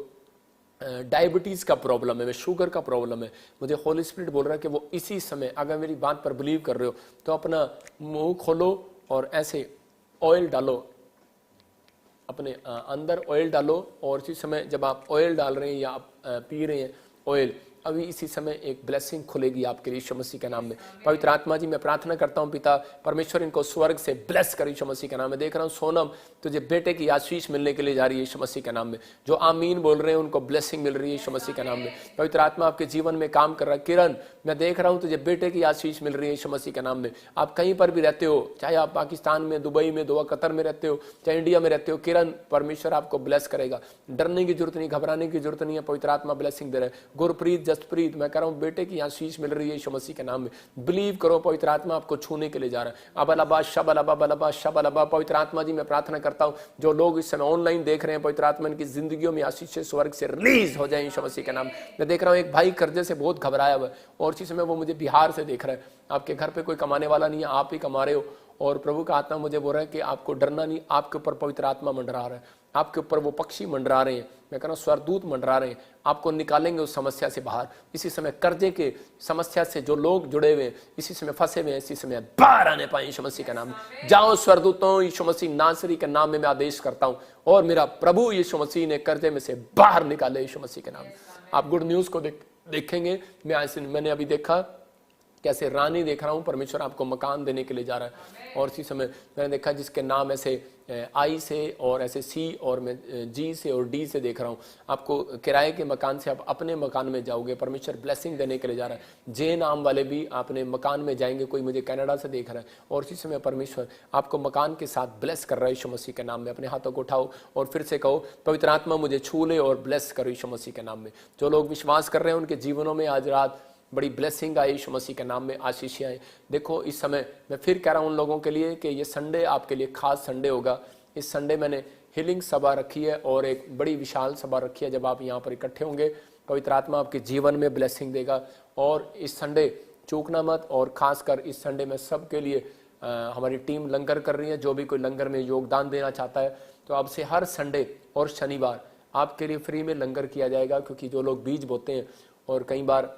डायबिटीज का प्रॉब्लम है, शुगर का प्रॉब्लम है, मुझे होली स्पिरिट बोल रहा है कि वो इसी समय, अगर मेरी बात पर बिलीव कर रहे हो तो अपना मुंह खोलो और ऐसे ऑयल डालो, अपने अंदर ऑयल डालो, और इसी समय जब आप ऑयल डाल रहे हैं या आप पी रहे हैं ऑयल, अभी इसी समय एक ब्लेसिंग खुलेगी आपके लिए यीशु मसीह के नाम में। पवित्र आत्मा जी मैं प्रार्थना करता हूं पिता परमेश्वर इनको स्वर्ग से ब्लेस कर यीशु मसीह के नाम में। देख रहा हूं सोनम तुझे बेटे की आशीष मिलने के लिए जा रही है यीशु मसीह के नाम में। जो आमीन बोल रहे हैं उनको ब्लेसिंग मिल रही है यीशु मसीह के नाम में। पवित्र आत्मा आपके जीवन में काम कर रहा है। किरण मैं देख रहा हूं तुझे बेटे की आशीष मिल रही है यीशु मसीह के नाम में। आप कहीं पर भी रहते हो, चाहे आप पाकिस्तान में, दुबई में, दोहा, कतर में रहते हो, चाहे इंडिया में रहते हो, किरण परमेश्वर आपको ब्लेस करेगा। डरने की जरूरत नहीं, घबराने की जरूरत नहीं है, पवित्र आत्मा ब्लेसिंग दे रहा है। गुरप्रीत, जसप्रीत मैं कह रहा हूं बेटे की आशीष मिल रही है यीशु मसीह के नाम में। बिलीव करो पवित्र आत्मा आपको छूने के लिए जा रहा है। अबलबा शबलबा बलबा शबलबा। पवित्र आत्मा जी मैं प्रार्थना करता हूं जो लोग इस समय ऑनलाइन देख रहे हैं, पवित्र आत्मा इनकी जिंदगियों में आशीष से स्वर्ग से रिलीज हो जाए यीशु मसीह के नाम। मैं देख रहा हूं एक भाई कर्जे से बहुत घबराया हुआ है, और इसी समय वो मुझे बिहार से देख रहा है। आपके घर पे कोई कमाने वाला नहीं है, आप ही कमा रहे हो, और प्रभु का आत्मा मुझे बोल रहा है कि आपको डरना नहीं, आपके ऊपर पवित्र आत्मा मंडरा रहा है, आपके ऊपर वो पक्षी मंडरा रहे हैं। मैं कह रहा हूं स्वरदूत मंडरा रहे हैं, आपको निकालेंगे उस समस्या से बाहर। इसी समय कर्जे के समस्या से जो लोग जुड़े हुए हैं, इसी समय फंसे हुए हैं, इसी समय बाहर आने पाए यीशु मसीह के नाम में। जाओ स्वरदूतों, यीशु मसीह नासरी के नाम में मैं आदेश करता हूं, और मेरा प्रभु यीशु मसीह ने कर्जे में से बाहर निकाले यीशु मसीह के नाम में। आप गुड न्यूज को देखेंगे। मैंने अभी देखा कैसे रानी देख रहा हूं, परमेश्वर आपको मकान देने के लिए जा रहा है। और इसी समय मैंने देखा जिसके नाम ऐसे आई से और ऐसे सी और मैं जी से और डी से देख रहा हूं, आपको किराए के मकान से आप अपने मकान में जाओगे, परमेश्वर ब्लेसिंग देने के लिए जा रहा है। जे नाम वाले भी अपने मकान में जाएंगे, कोई मुझे कनाडा से देख रहा है, और इसी समय परमेश्वर आपको मकान के साथ ब्लेस कर रहा है यीशु मसीह के नाम में। अपने हाथों को उठाओ और फिर से कहो पवित्र आत्मा मुझे छू ले और ब्लेस करो यीशु मसीह के नाम में। जो लोग विश्वास कर रहे हैं उनके जीवनों में आज रात बड़ी ब्लेसिंग आई यीशु मसीह के नाम में, आशीष आए। देखो इस समय मैं फिर कह रहा हूं उन लोगों के लिए कि ये संडे आपके लिए खास संडे होगा। इस संडे मैंने हीलिंग सभा रखी है और एक बड़ी विशाल सभा रखी है। जब आप यहाँ पर इकट्ठे होंगे पवित्र आत्मा आपके जीवन में ब्लेसिंग देगा। और इस संडे चूकना मत। और खासकर इस संडे में सबके लिए हमारी टीम लंगर कर रही है। जो भी कोई लंगर में योगदान देना चाहता है तो अब से हर संडे और शनिवार आपके लिए फ्री में लंगर किया जाएगा, क्योंकि जो लोग बीज बोते हैं और कई बार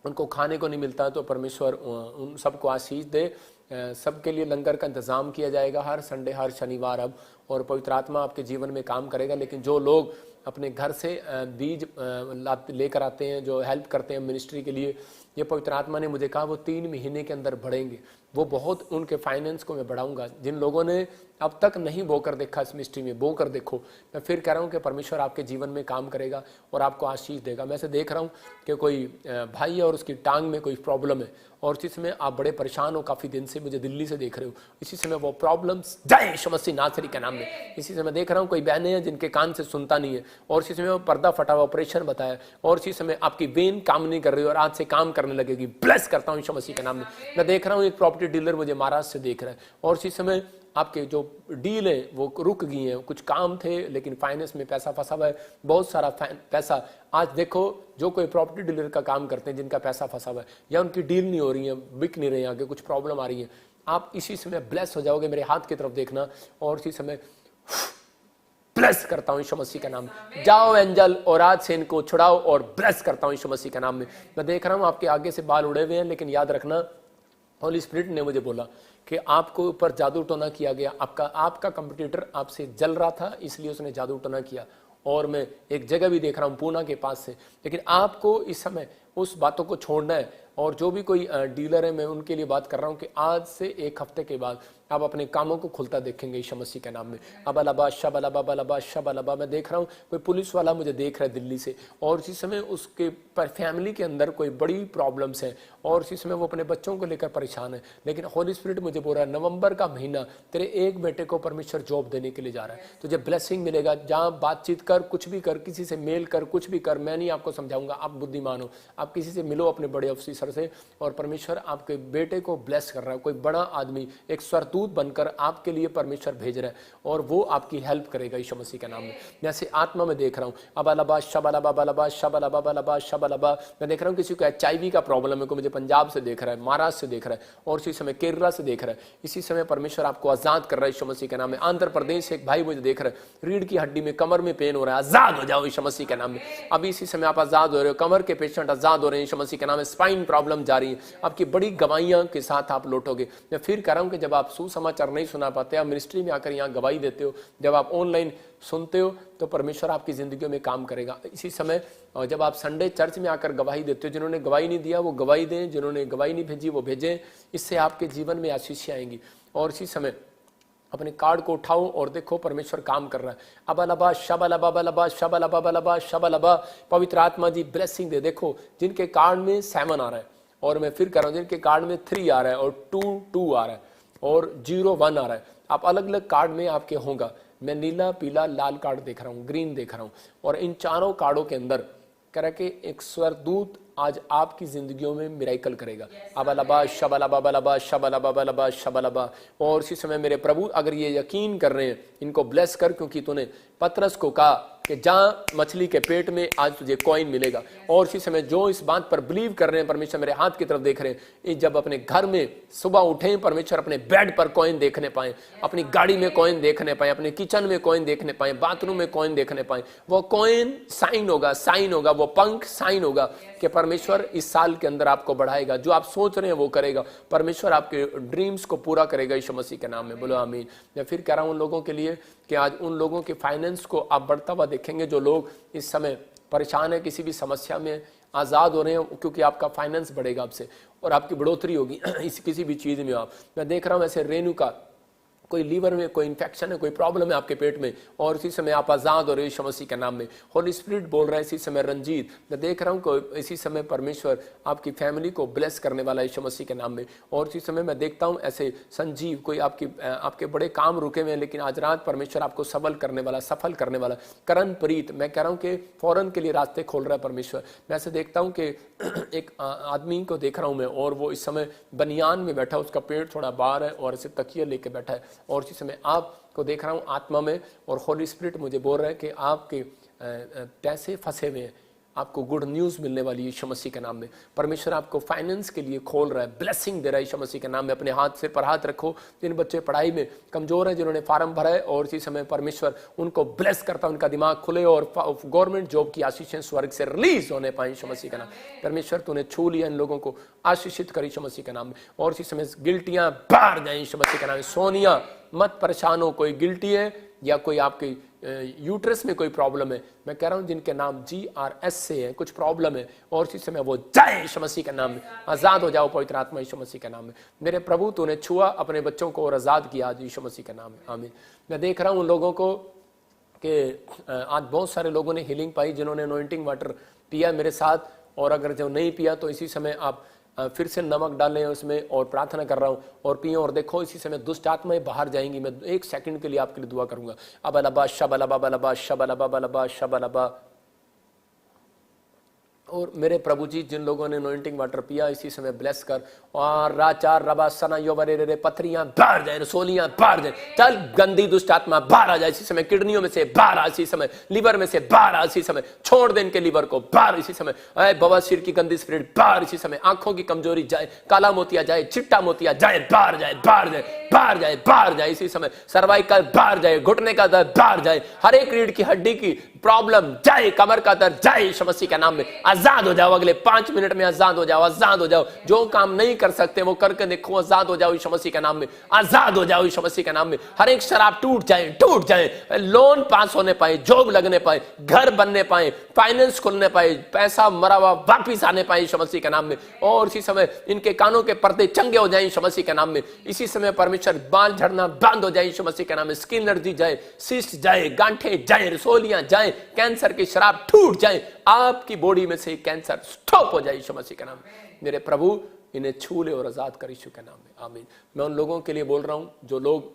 उनको खाने को नहीं मिलता, तो परमेश्वर उन सबको आशीष दे। सबके लिए लंगर का इंतजाम किया जाएगा हर संडे हर शनिवार अब, और पवित्र आत्मा आपके जीवन में काम करेगा। लेकिन जो लोग अपने घर से बीज लेकर आते हैं, जो हेल्प करते हैं मिनिस्ट्री के लिए, ये पवित्र आत्मा ने मुझे कहा वो 3 महीने के अंदर बढ़ेंगे। वो बहुत उनके फाइनेंस को मैं बढ़ाऊंगा। जिन लोगों ने अब तक नहीं बोकर देखा इस मिनिस्ट्री में, बोकर देखो। मैं फिर कह रहा हूँ कि परमेश्वर आपके जीवन में काम करेगा और आपको आशीष देगा। मैं से देख रहा हूँ कि कोई भाई है और उसकी टांग में कोई प्रॉब्लम है, और इसी समय आप बड़े परेशान हो, काफ़ी दिन से मुझे दिल्ली से देख रहे हो। इसी समय वो प्रॉब्लम्स जाए यीशु मसीह नासरी के नाम में। इसी समय देख रहा हूँ कोई बहनें हैं जिनके कान से सुनता नहीं है, और इसी समय वो पर्दा फटा हुआ ऑपरेशन बताया, और इसी समय आपकी वेन काम नहीं कर रही और आज से काम करने लगेगी। ब्लेस करता हूँ यीशु मसीह के नाम में। मैं देख रहा हूँ एक प्रॉपर्टी डीलर मुझे महाराष्ट्र से देख रहा है, और इसी समय आपके जो डील है वो रुक गई हैं। कुछ काम थे लेकिन फाइनेंस में पैसा फंसा हुआ है, बहुत सारा पैसा। आज देखो जो कोई प्रॉपर्टी डीलर का काम करते हैं जिनका पैसा फंसा हुआ है या उनकी डील नहीं हो रही है, बिक नहीं रहे हैं, आगे कुछ प्रॉब्लम आ रही है, आप इसी समय ब्लेस हो जाओगे। मेरे हाथ की तरफ देखना, और इसी समय ब्लेस करता हूं यीशु मसीह के नाम में। जाओ एंजल और आज से इनको छुड़ाओ और ब्लेस करता हूं यीशु मसीह के नाम में। मैं देख रहा हूं आपके आगे से बाल उड़े हुए हैं, लेकिन याद रखना होली स्पिरिट ने मुझे बोला कि आपको ऊपर जादू टोना किया गया, आपका कंपटीटर आपसे जल रहा था इसलिए उसने जादू टोना किया। और मैं एक जगह भी देख रहा हूं पूना के पास से, लेकिन आपको इस समय उस बातों को छोड़ना है। और जो भी कोई डीलर है, मैं उनके लिए बात कर रहा हूं कि आज से एक हफ्ते के बाद आप अपने कामों को खुलता देखेंगे यीशु मसीह के नाम में। अबलबा शबलबा बलबा शबलबा, मैं देख रहा हूं कोई पुलिस वाला मुझे देख रहा है दिल्ली से, और इसी समय उसके पर फैमिली के अंदर कोई बड़ी प्रॉब्लम्स हैं और इसी समय वो अपने बच्चों को लेकर परेशान है, लेकिन होली स्पिरिट मुझे बोल रहा है नवंबर का महीना तेरे एक बेटे को परमेश्वर जॉब देने के लिए जा रहा है। तुझे ब्लेसिंग मिलेगा, जहाँ बातचीत कर, कुछ भी कर, किसी से मेल कर, कुछ भी कर, मैं नहीं आपको समझाऊंगा, आप बुद्धिमान हो, आप किसी से मिलो अपने बड़े ऑफिसर से, और परमेश्वर आपके बेटे को ब्लेस कर रहा है। कोई बड़ा आदमी एक स्वरदूत बनकर आपके लिए परमेश्वर भेज रहा है और वो आपकी हेल्प करेगा यीशु मसीह के नाम में। जैसे आत्मा में देख रहा हूँ अबलबा शबलबा बलबा शबलबा बलबा शबलबा, मैं देख रहा हूँ किसी को HIV का प्रॉब्लम है, को मुझे पंजाब से देख रहा है, महाराष्ट्र से देख रहा है, और इसी समय केरला से देख रहा है। इसी समय परमेश्वर आपको आजाद कर रहा है यीशु मसीह के नाम में। आंध्र प्रदेश से एक भाई मुझे देख रहा है, रीढ़ की हड्डी में, कमर में पेन हो रहा है, आजाद हो जाओ यीशु मसीह के नाम में। अभी इसी समय आप आजाद हो रहे हो, कमर के पेशेंट आजाद हो रहे हैं यीशु मसीह के नाम में। स्पाइन प्रॉब्लम जारी है, आपकी बड़ी गवाहियां के साथ आप लौटोगे। मैं फिर कह रहा हूं कि जब आप सुसमाचार नहीं सुना पाते, आप मिनिस्ट्री में आकर यहाँ गवाही देते हो, जब आप ऑनलाइन सुनते हो, तो परमेश्वर आपकी जिंदगियों में काम करेगा। इसी समय जब आप संडे चर्च में आकर गवाही देते हो, जिन्होंने गवाही नहीं दिया वो गवाही दें, जिन्होंने गवाही नहीं भेजी वो भेजें, इससे आपके जीवन में आशीषें आएंगी। और इसी समय अपने कार्ड को उठाओ और देखो परमेश्वर काम कर रहा है। अबलबा शबलबा बलबा शबलबा बलबा शबलबा, पवित्र आत्मा जी ब्लेसिंग दे। देखो जिनके कार्ड में 7 आ रहा है, और मैं फिर कह रहा हूं जिनके कार्ड में 3 आ रहा है, और 2 आ रहा है, और 0-1 आ रहा है, आप अलग अलग कार्ड में आपके होगा। मैं नीला, पीला, लाल कार्ड देख रहा हूं, ग्रीन देख रहा हूं, और इन चारों कार्डों के अंदर कह रहा कि एक स्वरदूत आज आपकी जिंदगियों में मिराइकल करेगा। अबलबा शबलबा बलबा शबलबा बलबा शबलबा। और इसी समय मेरे प्रभु अगर ये यकीन कर रहे हैं, इनको ब्लेस कर, क्योंकि तूने पतरस को कहा कि जहाँ मछली के पेट में आज तुझे कॉइन मिलेगा। और इसी समय जो इस बात पर बिलीव कर रहे हैं, परमेश्वर मेरे हाथ की तरफ देख रहे हैं, जब अपने घर में सुबह उठें, परमेश्वर अपने बेड पर कॉइन देखने पाए, अपनी गाड़ी में कॉइन देखने पाए, अपने किचन में कॉइन देखने पाए, बाथरूम में कॉइन देखने पाए, वो कॉइन साइन होगा, वो पंख साइन होगा कि परमेश्वर इस साल के अंदर आपको बढ़ाएगा। जो आप सोच रहे हैं वो करेगा, परमेश्वर आपके ड्रीम्स को पूरा करेगा यीशु मसीह के नाम में। बोलो आमीन। मैं फिर कह रहा हूं उन लोगों के लिए कि आज उन लोगों के फाइनेंस को आप बढ़ता हुआ देखेंगे, जो लोग इस समय परेशान है, किसी भी समस्या में आजाद हो रहे हैं, क्योंकि आपका फाइनेंस बढ़ेगा आपसे और आपकी बढ़ोतरी होगी इस किसी भी चीज में। आप मैं देख रहा हूं ऐसे रेणु का कोई लीवर में कोई इन्फेक्शन है, कोई प्रॉब्लम है आपके पेट में, और इसी समय आप आजाद हो रहे यीशु मसीह के नाम में। होली स्पिरिट बोल रहा है इसी समय रंजीत, मैं देख रहा हूँ कि इसी समय परमेश्वर आपकी फैमिली को ब्लेस करने वाला है यीशु मसीह के नाम में। और इसी समय मैं देखता हूँ ऐसे संजीव, कोई आपके बड़े काम रुके हुए हैं, लेकिन आज रात परमेश्वर आपको सबल करने वाला, सफल करने वाला। करण प्रीत, मैं कह रहा हूँ कि फौरन के लिए रास्ते खोल रहा है परमेश्वर। मैं ऐसे देखता हूँ कि एक आदमी को देख रहा हूँ मैं, और वो इस समय बनियान में बैठा, उसका पेट थोड़ा बाहर है और ऐसे तकिया लेके बैठा है, और इसी समय आपको देख रहा हूं आत्मा में, और होली स्पिरिट मुझे बोल रहा है कि आपके पैसे फंसे हुए हैं, आपको गुड न्यूज मिलने वाली है यीशु मसीह के नाम में। परमेश्वर आपको फाइनेंस के लिए खोल रहा है, ब्लेसिंग दे रहा है यीशु मसीह के नाम में। अपने हाथ से पर हाथ रखो, जिन बच्चे पढ़ाई में कमजोर हैं, जिन्होंने फार्म भरा है, और इसी समय परमेश्वर उनको ब्लेस करता है, उनका दिमाग खुले और गवर्नमेंट जॉब की आशीषें स्वर्ग से रिलीज होने पाए यीशु मसीह का नाम। परमेश्वर तूने छू लिया, इन लोगों को आशीषित कर यीशु मसीह के नाम में। और इसी समय गिल्टियां बाहर जाए यीशु मसीह के नाम में। सोनिया मत परेशान हो, कोई गिल्टी है या कोई आपकी यूट्रस में कोई प्रॉब्लम है, मैं कह रहा हूं जिनके नाम GRS से है, कुछ प्रॉब्लम है, और इसी समय वो जाए यीशु मसीह के नाम में। आजाद हो जाओ पवित्र आत्मा यीशु मसीह के नाम में। मेरे प्रभु तूने छुआ अपने बच्चों को और आजाद किया आज यीशु मसीह के नाम में। आमीन। मैं देख रहा हूं उन लोगों को कि आज बहुत सारे लोगों ने हीलिंग पाई, जिन्होंने अनॉइंटिंग वाटर पिया मेरे साथ, और अगर जो नहीं पिया तो इसी समय आप फिर से नमक डालें उसमें, और प्रार्थना कर रहा हूं, और पिए, और देखो इसी समय दुष्ट आत्माएं बाहर जाएंगी। मैं 1 सेकंड के लिए आपके लिए दुआ करूंगा। अबलबा शबलबा बलबा शबलबा बलबा शबलबा। और मेरे प्रभु जी, जिन लोगों ने अनॉइंटिंग वाटर पिया इसी समय ब्लेस कर, और राचार रबा सना यो बरे रे, पथरियां बाहर जाए, रसोलियां बाहर जाए, चल गंदी दुष्ट आत्मा बाहर आ जाए इसी समय। किडनियों में से बाहर आ इसी समय, लीवर में से बाहर आ इसी समय, छोड़ दे इनके लीवर को बाहर इसी समय। बवासीर की गंदी स्पिरिट बाहर इसी समय। आंखों की कमजोरी जाए, काला मोतिया जाए, चिट्टा मोतिया जाए, बाहर जाए, बाहर जाए, बाहर जाए, बाहर जाए इसी समय। सर्वाइकल बाहर जाए, घुटने का दर्द बाहर जाए, हर एक रीढ़ की हड्डी की प्रॉब्लम जाए, कमर का दर्द जाए यीशु मसीह के नाम में। आजाद हो जाओ, अगले 5 मिनट में आजाद हो जाओ, आजाद हो जाओ। जो काम नहीं कर सकते वो करके देखो, आजाद हो जाओ यीशु मसीह के नाम में, आजाद हो जाओ यीशु मसीह के नाम में। हर एक शराब टूट जाए, टूट जाए, लोन पास होने पाए, जॉब लगने पाए, घर बनने पाए, फाइनेंस खुलने पाए, पैसा मरा हुआ वापिस आने पाए यीशु मसीह के नाम में। और इसी समय इनके कानों के पर्दे चंगे हो जाए यीशु मसीह के नाम में। इसी समय परमेश्वर बाल झड़ना बंद हो जाए यीशु मसीह के नाम में। स्किन एलर्जी जाए, सिस्ट जाए, गांठें जाए, रसोलियां जाए, कैंसर की शराब टूट जाए, आपकी बॉडी में से कैंसर स्टॉप हो जाए यीशु मसीह के नाम में। मेरे प्रभु इन्हें छू ले और आजाद कर यीशु के नाम में, आमीन। मैं उन लोगों के लिए बोल रहा हूं जो लोग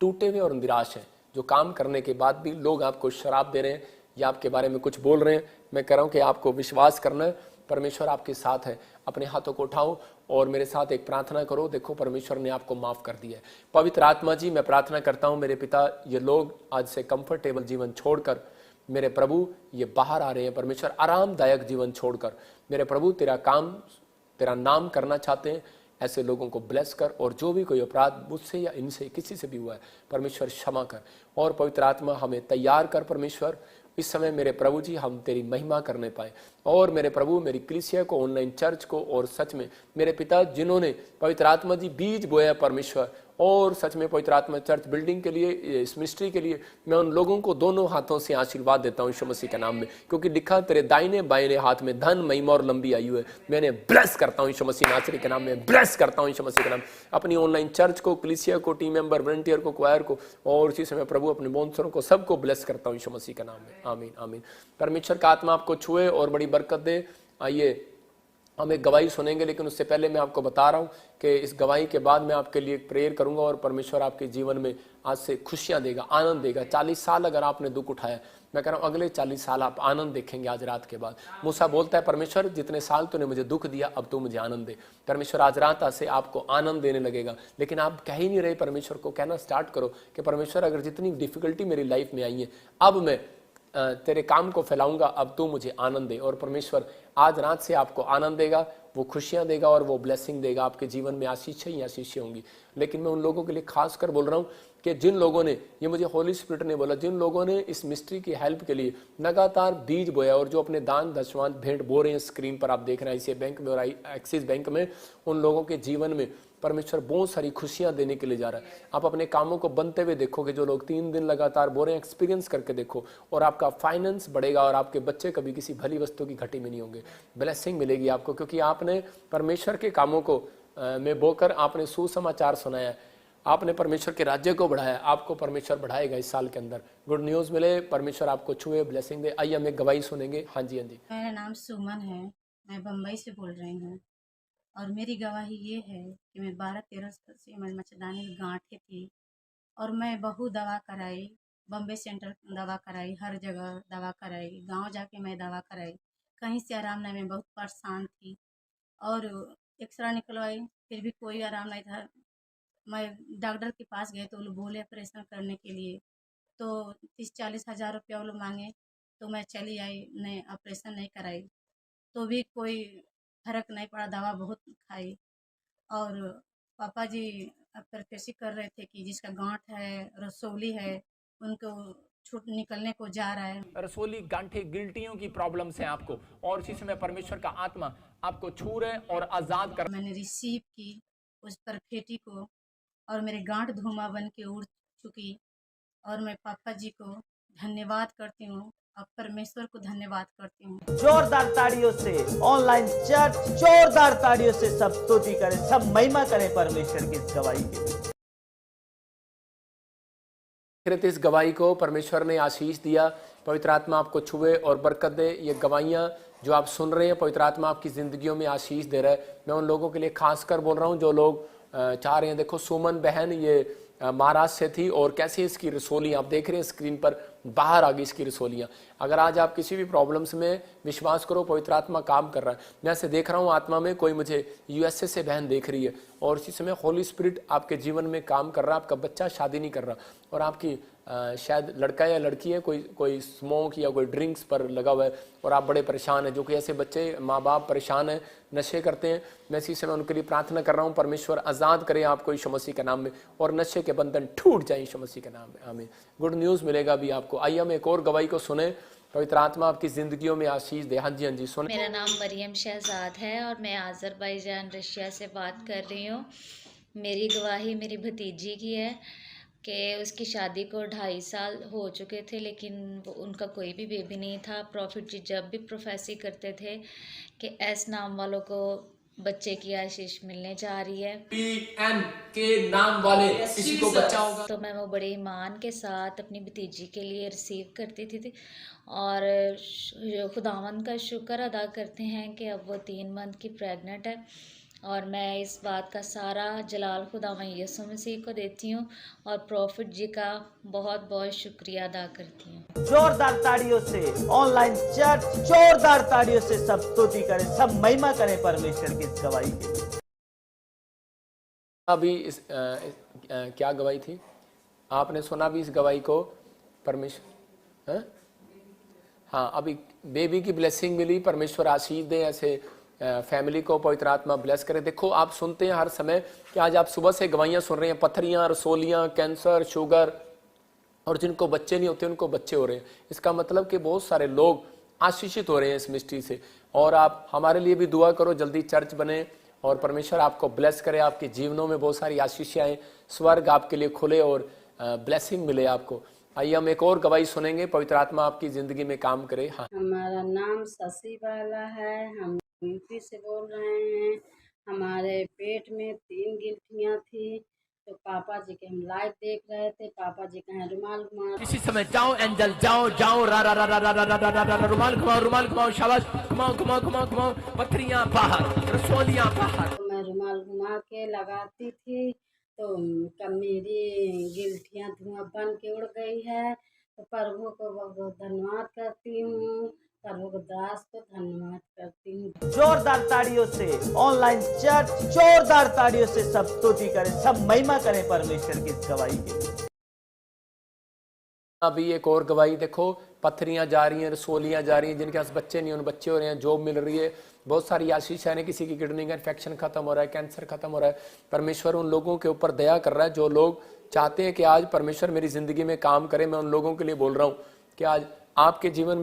टूटे हुए और निराश हैं, जो काम करने के बाद भी लोग आपको शराब दे रहे हैं या आपके बारे में कुछ बोल रहे हैं। मैं कह रहा हूं कि आपको विश्वास करना है, परमेश्वर आपके साथ है। अपने हाथों को उठाओ और मेरे साथ एक प्रार्थना करो। देखो परमेश्वर ने आपको माफ कर दिया है। पवित्र आत्मा जी, मैं प्रार्थना करता हूं मेरे पिता, ये लोग आज से कंफर्टेबल जीवन छोड़कर मेरे प्रभु ये बाहर आ रहे हैं। परमेश्वर आरामदायक जीवन छोड़कर मेरे प्रभु तेरा काम, तेरा नाम करना चाहते हैं। ऐसे लोगों को ब्लेस कर, और जो भी कोई अपराध मुझसे या इनसे किसी से भी हुआ है परमेश्वर क्षमा कर। और पवित्र आत्मा हमें तैयार कर परमेश्वर, इस समय मेरे प्रभु जी हम तेरी महिमा करने पाए। और मेरे प्रभु मेरी कलीसिया को, ऑनलाइन चर्च को, और सच में मेरे पिता जिन्होंने पवित्र आत्मा जी बीज बोया परमेश्वर, और सच में पवित्र आत्मा चर्च बिल्डिंग के लिए, इस मिनिस्ट्री के लिए मैं उन लोगों को दोनों हाथों से आशीर्वाद देता हूं यीशु मसीह के नाम में। क्योंकि लिखा तेरे दाहिने बाइने हाथ में धन, महिमा और लंबी आयु है। मैंने ब्लेस करता हूं यीशु मसीह नासरी के नाम में, ब्लेस करता हूं यीशु मसीह के नाम। अपनी ऑनलाइन चर्च को, कलीसिया को, टीम मेंबर, वॉलंटियर को, क्वायर को, और इसी समय प्रभु अपने स्पॉन्सरों को, सबको ब्लेस करता हूं यीशु मसीह के नाम में, आमीन आमीन। परमेश्वर का आत्मा आपको छुए और बड़ी बरकत दे। आइए हम एक गवाही सुनेंगे, लेकिन उससे पहले मैं आपको बता रहा हूं कि इस गवाही के बाद मैं आपके लिए प्रेयर करूंगा और परमेश्वर आपके जीवन में आज से खुशियां देगा, आनंद देगा। 40 साल अगर आपने दुख उठाया, मैं कह रहा हूं अगले 40 साल आप आनंद देखेंगे आज रात के बाद। मूसा बोलता है परमेश्वर जितने साल तूने मुझे दुख दिया, अब तू मुझे आनंद दे। परमेश्वर आज रात से आपको आनंद देने लगेगा। लेकिन आप कह ही नहीं रहे परमेश्वर को, कहना स्टार्ट करो कि परमेश्वर अगर जितनी डिफिकल्टी मेरी लाइफ में आई है, अब मैं तेरे काम को फैलाऊंगा, अब तू मुझे आनंद दे। और परमेश्वर आज रात से आपको आनंद देगा, वो खुशियां देगा और वो ब्लेसिंग देगा। आपके जीवन में आशीषें ही आशीषें होंगी। लेकिन मैं उन लोगों के लिए खास कर बोल रहा हूं कि जिन लोगों ने, ये मुझे होली स्पिरिट ने बोला, जिन लोगों ने इस मिस्ट्री की हेल्प के लिए लगातार बीज बोया और जो अपने दान दशवांत भेंट बो रहे हैं, स्क्रीन पर आप देख रहे हैं ICICI बैंक में और एक्सिस बैंक में, उन लोगों के जीवन में परमेश्वर बहुत सारी खुशियां देने के लिए जा रहा है। आप अपने कामों को बनते हुए देखोगे। जो लोग 3 दिन लगातार बो रहे हैं, एक्सपीरियंस करके देखो, और आपका फाइनेंस बढ़ेगा और आपके बच्चे कभी किसी भली वस्तु की घटी में नहीं होंगे। ब्लेसिंग मिलेगी आपको, क्योंकि आपने परमेश्वर के कामों को में बोकर आपने सुसमाचार सुनाया, आपने परमेश्वर के राज्य को बढ़ाया। आपको परमेश्वर बढ़ाएगा इस साल के अंदर। गुड न्यूज मिले, परमेश्वर आपको छुए, ब्लेसिंग दे। आइए हम एक गवाही सुनेंगे। हाँ जी, हाँ जी। मेरा नाम सुमन है, मैं बम्बई से बोल रही हूँ। और मेरी गवाही ये है कि मैं 12-13 साल से मैं मच्छरदानी में गांठें थी, और मैं बहुत दवा कराई, बम्बे सेंटर दवा कराई, हर जगह दवा कराई, गांव जाके मैं दवा कराई, कहीं से आराम नहीं। मैं बहुत परेशान थी और एक्सरा निकलवाई, फिर भी कोई आराम नहीं था। मैं डॉक्टर के पास गए तो वो लोग बोले ऑपरेशन करने के लिए, तो 30-40 हज़ार रुपया वो लोग मांगे। तो मैं चली आई, नहीं ऑपरेशन नहीं कराई, तो भी कोई फर्क नहीं पड़ा। दवा बहुत खाई। और पापा जी प्रॉफेसी कर रहे थे कि जिसका गांठ है, रसौली है, उनको छूट निकलने को जा रहा है। रसोली, गांठे, गिल्टियों की प्रॉब्लम है आपको, और इसी समय परमेश्वर का आत्मा आपको छू रहे और आजाद कर। मैंने रिसीव की उस परफेटी को, और मेरे गांठ धुआं बन के उड़ चुकी। और मैं पापा जी को धन्यवाद करती हूँ, और परमेश्वर को धन्यवाद करती हूँ। जोरदार ताड़ियों से ऑनलाइन चर्च, जोरदार ताड़ियों से सब स्तुति करें, सब महिमा करें परमेश्वर की इस गवाही के लिए। इस गवाही को परमेश्वर ने आशीष दिया। पवित्र आत्मा आपको छुए और बरकत दे। ये गवाहियां जो आप सुन रहे हैं, पवित्र आत्मा आपकी जिंदगियों में आशीष दे रहा है। मैं उन लोगों के लिए खास कर बोल रहा हूं जो लोग चाह रहे हैं। देखो सुमन बहन ये महाराष्ट्र से थी, और कैसे इसकी रसोली आप देख रहे हैं स्क्रीन पर, बाहर आ गई इसकी रसोलियां। अगर आज आप किसी भी प्रॉब्लम्स में, विश्वास करो पवित्र आत्मा काम कर रहा है। मैं ऐसे देख रहा हूं आत्मा में, कोई मुझे USA से बहन देख रही है, और इसी समय होली स्पिरिट आपके जीवन में काम कर रहा है। आपका बच्चा शादी नहीं कर रहा, और आपकी शायद लड़का या लड़की है, कोई स्मोक या कोई ड्रिंक्स पर लगा हुआ है और आप बड़े परेशान हैं, जो कि ऐसे बच्चे माँ बाप परेशान हैं, नशे करते हैं, मैं इसी समय उनके लिए प्रार्थना कर रहा हूँ, परमेश्वर आज़ाद करे आपको यीशु मसीह के नाम में और नशे के बंधन टूट जाए यीशु मसीह के नाम में, आमीन। गुड न्यूज़ मिलेगा भी आपको। आइए हम एक और गवाही को सुने, पवित्र आत्मा आपकी जिंदगियों में आशीष दे। हाँ जी, हाँ जी, सुने। मेरा नाम मरियम शहजाद है और मैं आज़रबाईजान रशिया से बात कर रही हूँ। मेरी गवाही मेरी भतीजी की है कि उसकी शादी को 2.5 साल हो चुके थे, लेकिन उनका कोई भी बेबी नहीं था। प्रॉफिट जी जब भी प्रोफेसी करते थे कि एस नाम वालों को बच्चे की आशीष मिलने जा रही है, PN के नाम वाले किसी को बच्चा होगा, तो मैं वो बड़े ईमान के साथ अपनी भतीजी के लिए रिसीव करती थी और खुदावंद का शुक्र अदा करते हैं कि अब वो 3 मंथ की प्रेग्नेंट है और मैं इस बात का सारा जलाल खुदावंद यीशु मसीह को देती हूँ और प्रॉफिट जी का बहुत बहुत शुक्रिया अदा करती हूँ। जोरदार ताड़ियों से ऑनलाइन चर्च जोरदार ताड़ियों से सब स्तुति करें, सब महिमा करें परमेश्वर की इस गवाही के लिए। अभी क्या गवाही थी आपने सुना भी इस गवाही को? परमेश्वर हाँ, अभी बेबी की ब्लेसिंग मिली, परमेश्वर आशीष दे ऐसे फैमिली को, पवित्र आत्मा ब्लेस करे। देखो आप सुनते हैं हर समय कि आज आप सुबह से गवाहियां सुन रहे हैं, पथरियां, रसोलियां, कैंसर, शुगर, और जिनको बच्चे नहीं होते उनको बच्चे हो रहे हैं। इसका मतलब कि बहुत सारे लोग आशीषित हो रहे हैं इस मिस्ट्री से। और आप हमारे लिए भी दुआ करो, जल्दी चर्च बने और परमेश्वर आपको ब्लेस करे, आपके जीवनों में बहुत सारी आशीषें आए, स्वर्ग आपके लिए खुले और ब्लेसिंग मिले आपको। आइए हम एक और गवाही सुनेंगे, पवित्र आत्मा आपकी जिंदगी में काम करे। हाँ, हमारा नाम शशि बाला है, हम यूपी से बोल रहे हैं। हमारे पेट में 3 गिल्टियाँ थी, तो पापा जी के हम लाइव देख रहे थे। पापा जी कहें रुमाल घुमा। इसी समय जाओ एंजल, जाओ जाओ, रा रा रा रा रा रा रा रा रा, रुमाल घुमाओ, रुमाल घुमाओ, शाबाश, घुमाओ घुमाओ घुमाओ घुमाओ, पथरियां बाहर, रसोलियां बाहर। तो मैं रुमाल घुमा के लगाती थी तो कब मेरी गिल्टियाँ धुआं बन के उड़ गई है। तो प्रभु को बहुत बहुत धन्यवाद करती हूँ, प्रभु को दास को धन्यवाद करती हूँ। जोरदार ताड़ियों से ऑनलाइन चर्च जोरदार ताड़ियों से सब स्तुति करें, सब महिमा करें परमेश्वर की इस गवाही के लिए। अभी एक और गवाही देखो, पथरियां जा रही हैं, रसोलियां जा रही हैं, जिनके पास बच्चे नहीं उन बच्चे हो रहे हैं, जॉब मिल रही है, बहुत सारी आशीष है। किसी की किडनी का इन्फेक्शन खत्म हो रहा है, कैंसर खत्म हो रहा है। परमेश्वर उन लोगों के ऊपर दया कर रहा है जो लोग चाहते हैं कि आज परमेश्वर मेरी जिंदगी में काम करे। मैं उन लोगों के लिए बोल रहा हूँ कि आज आपके जीवन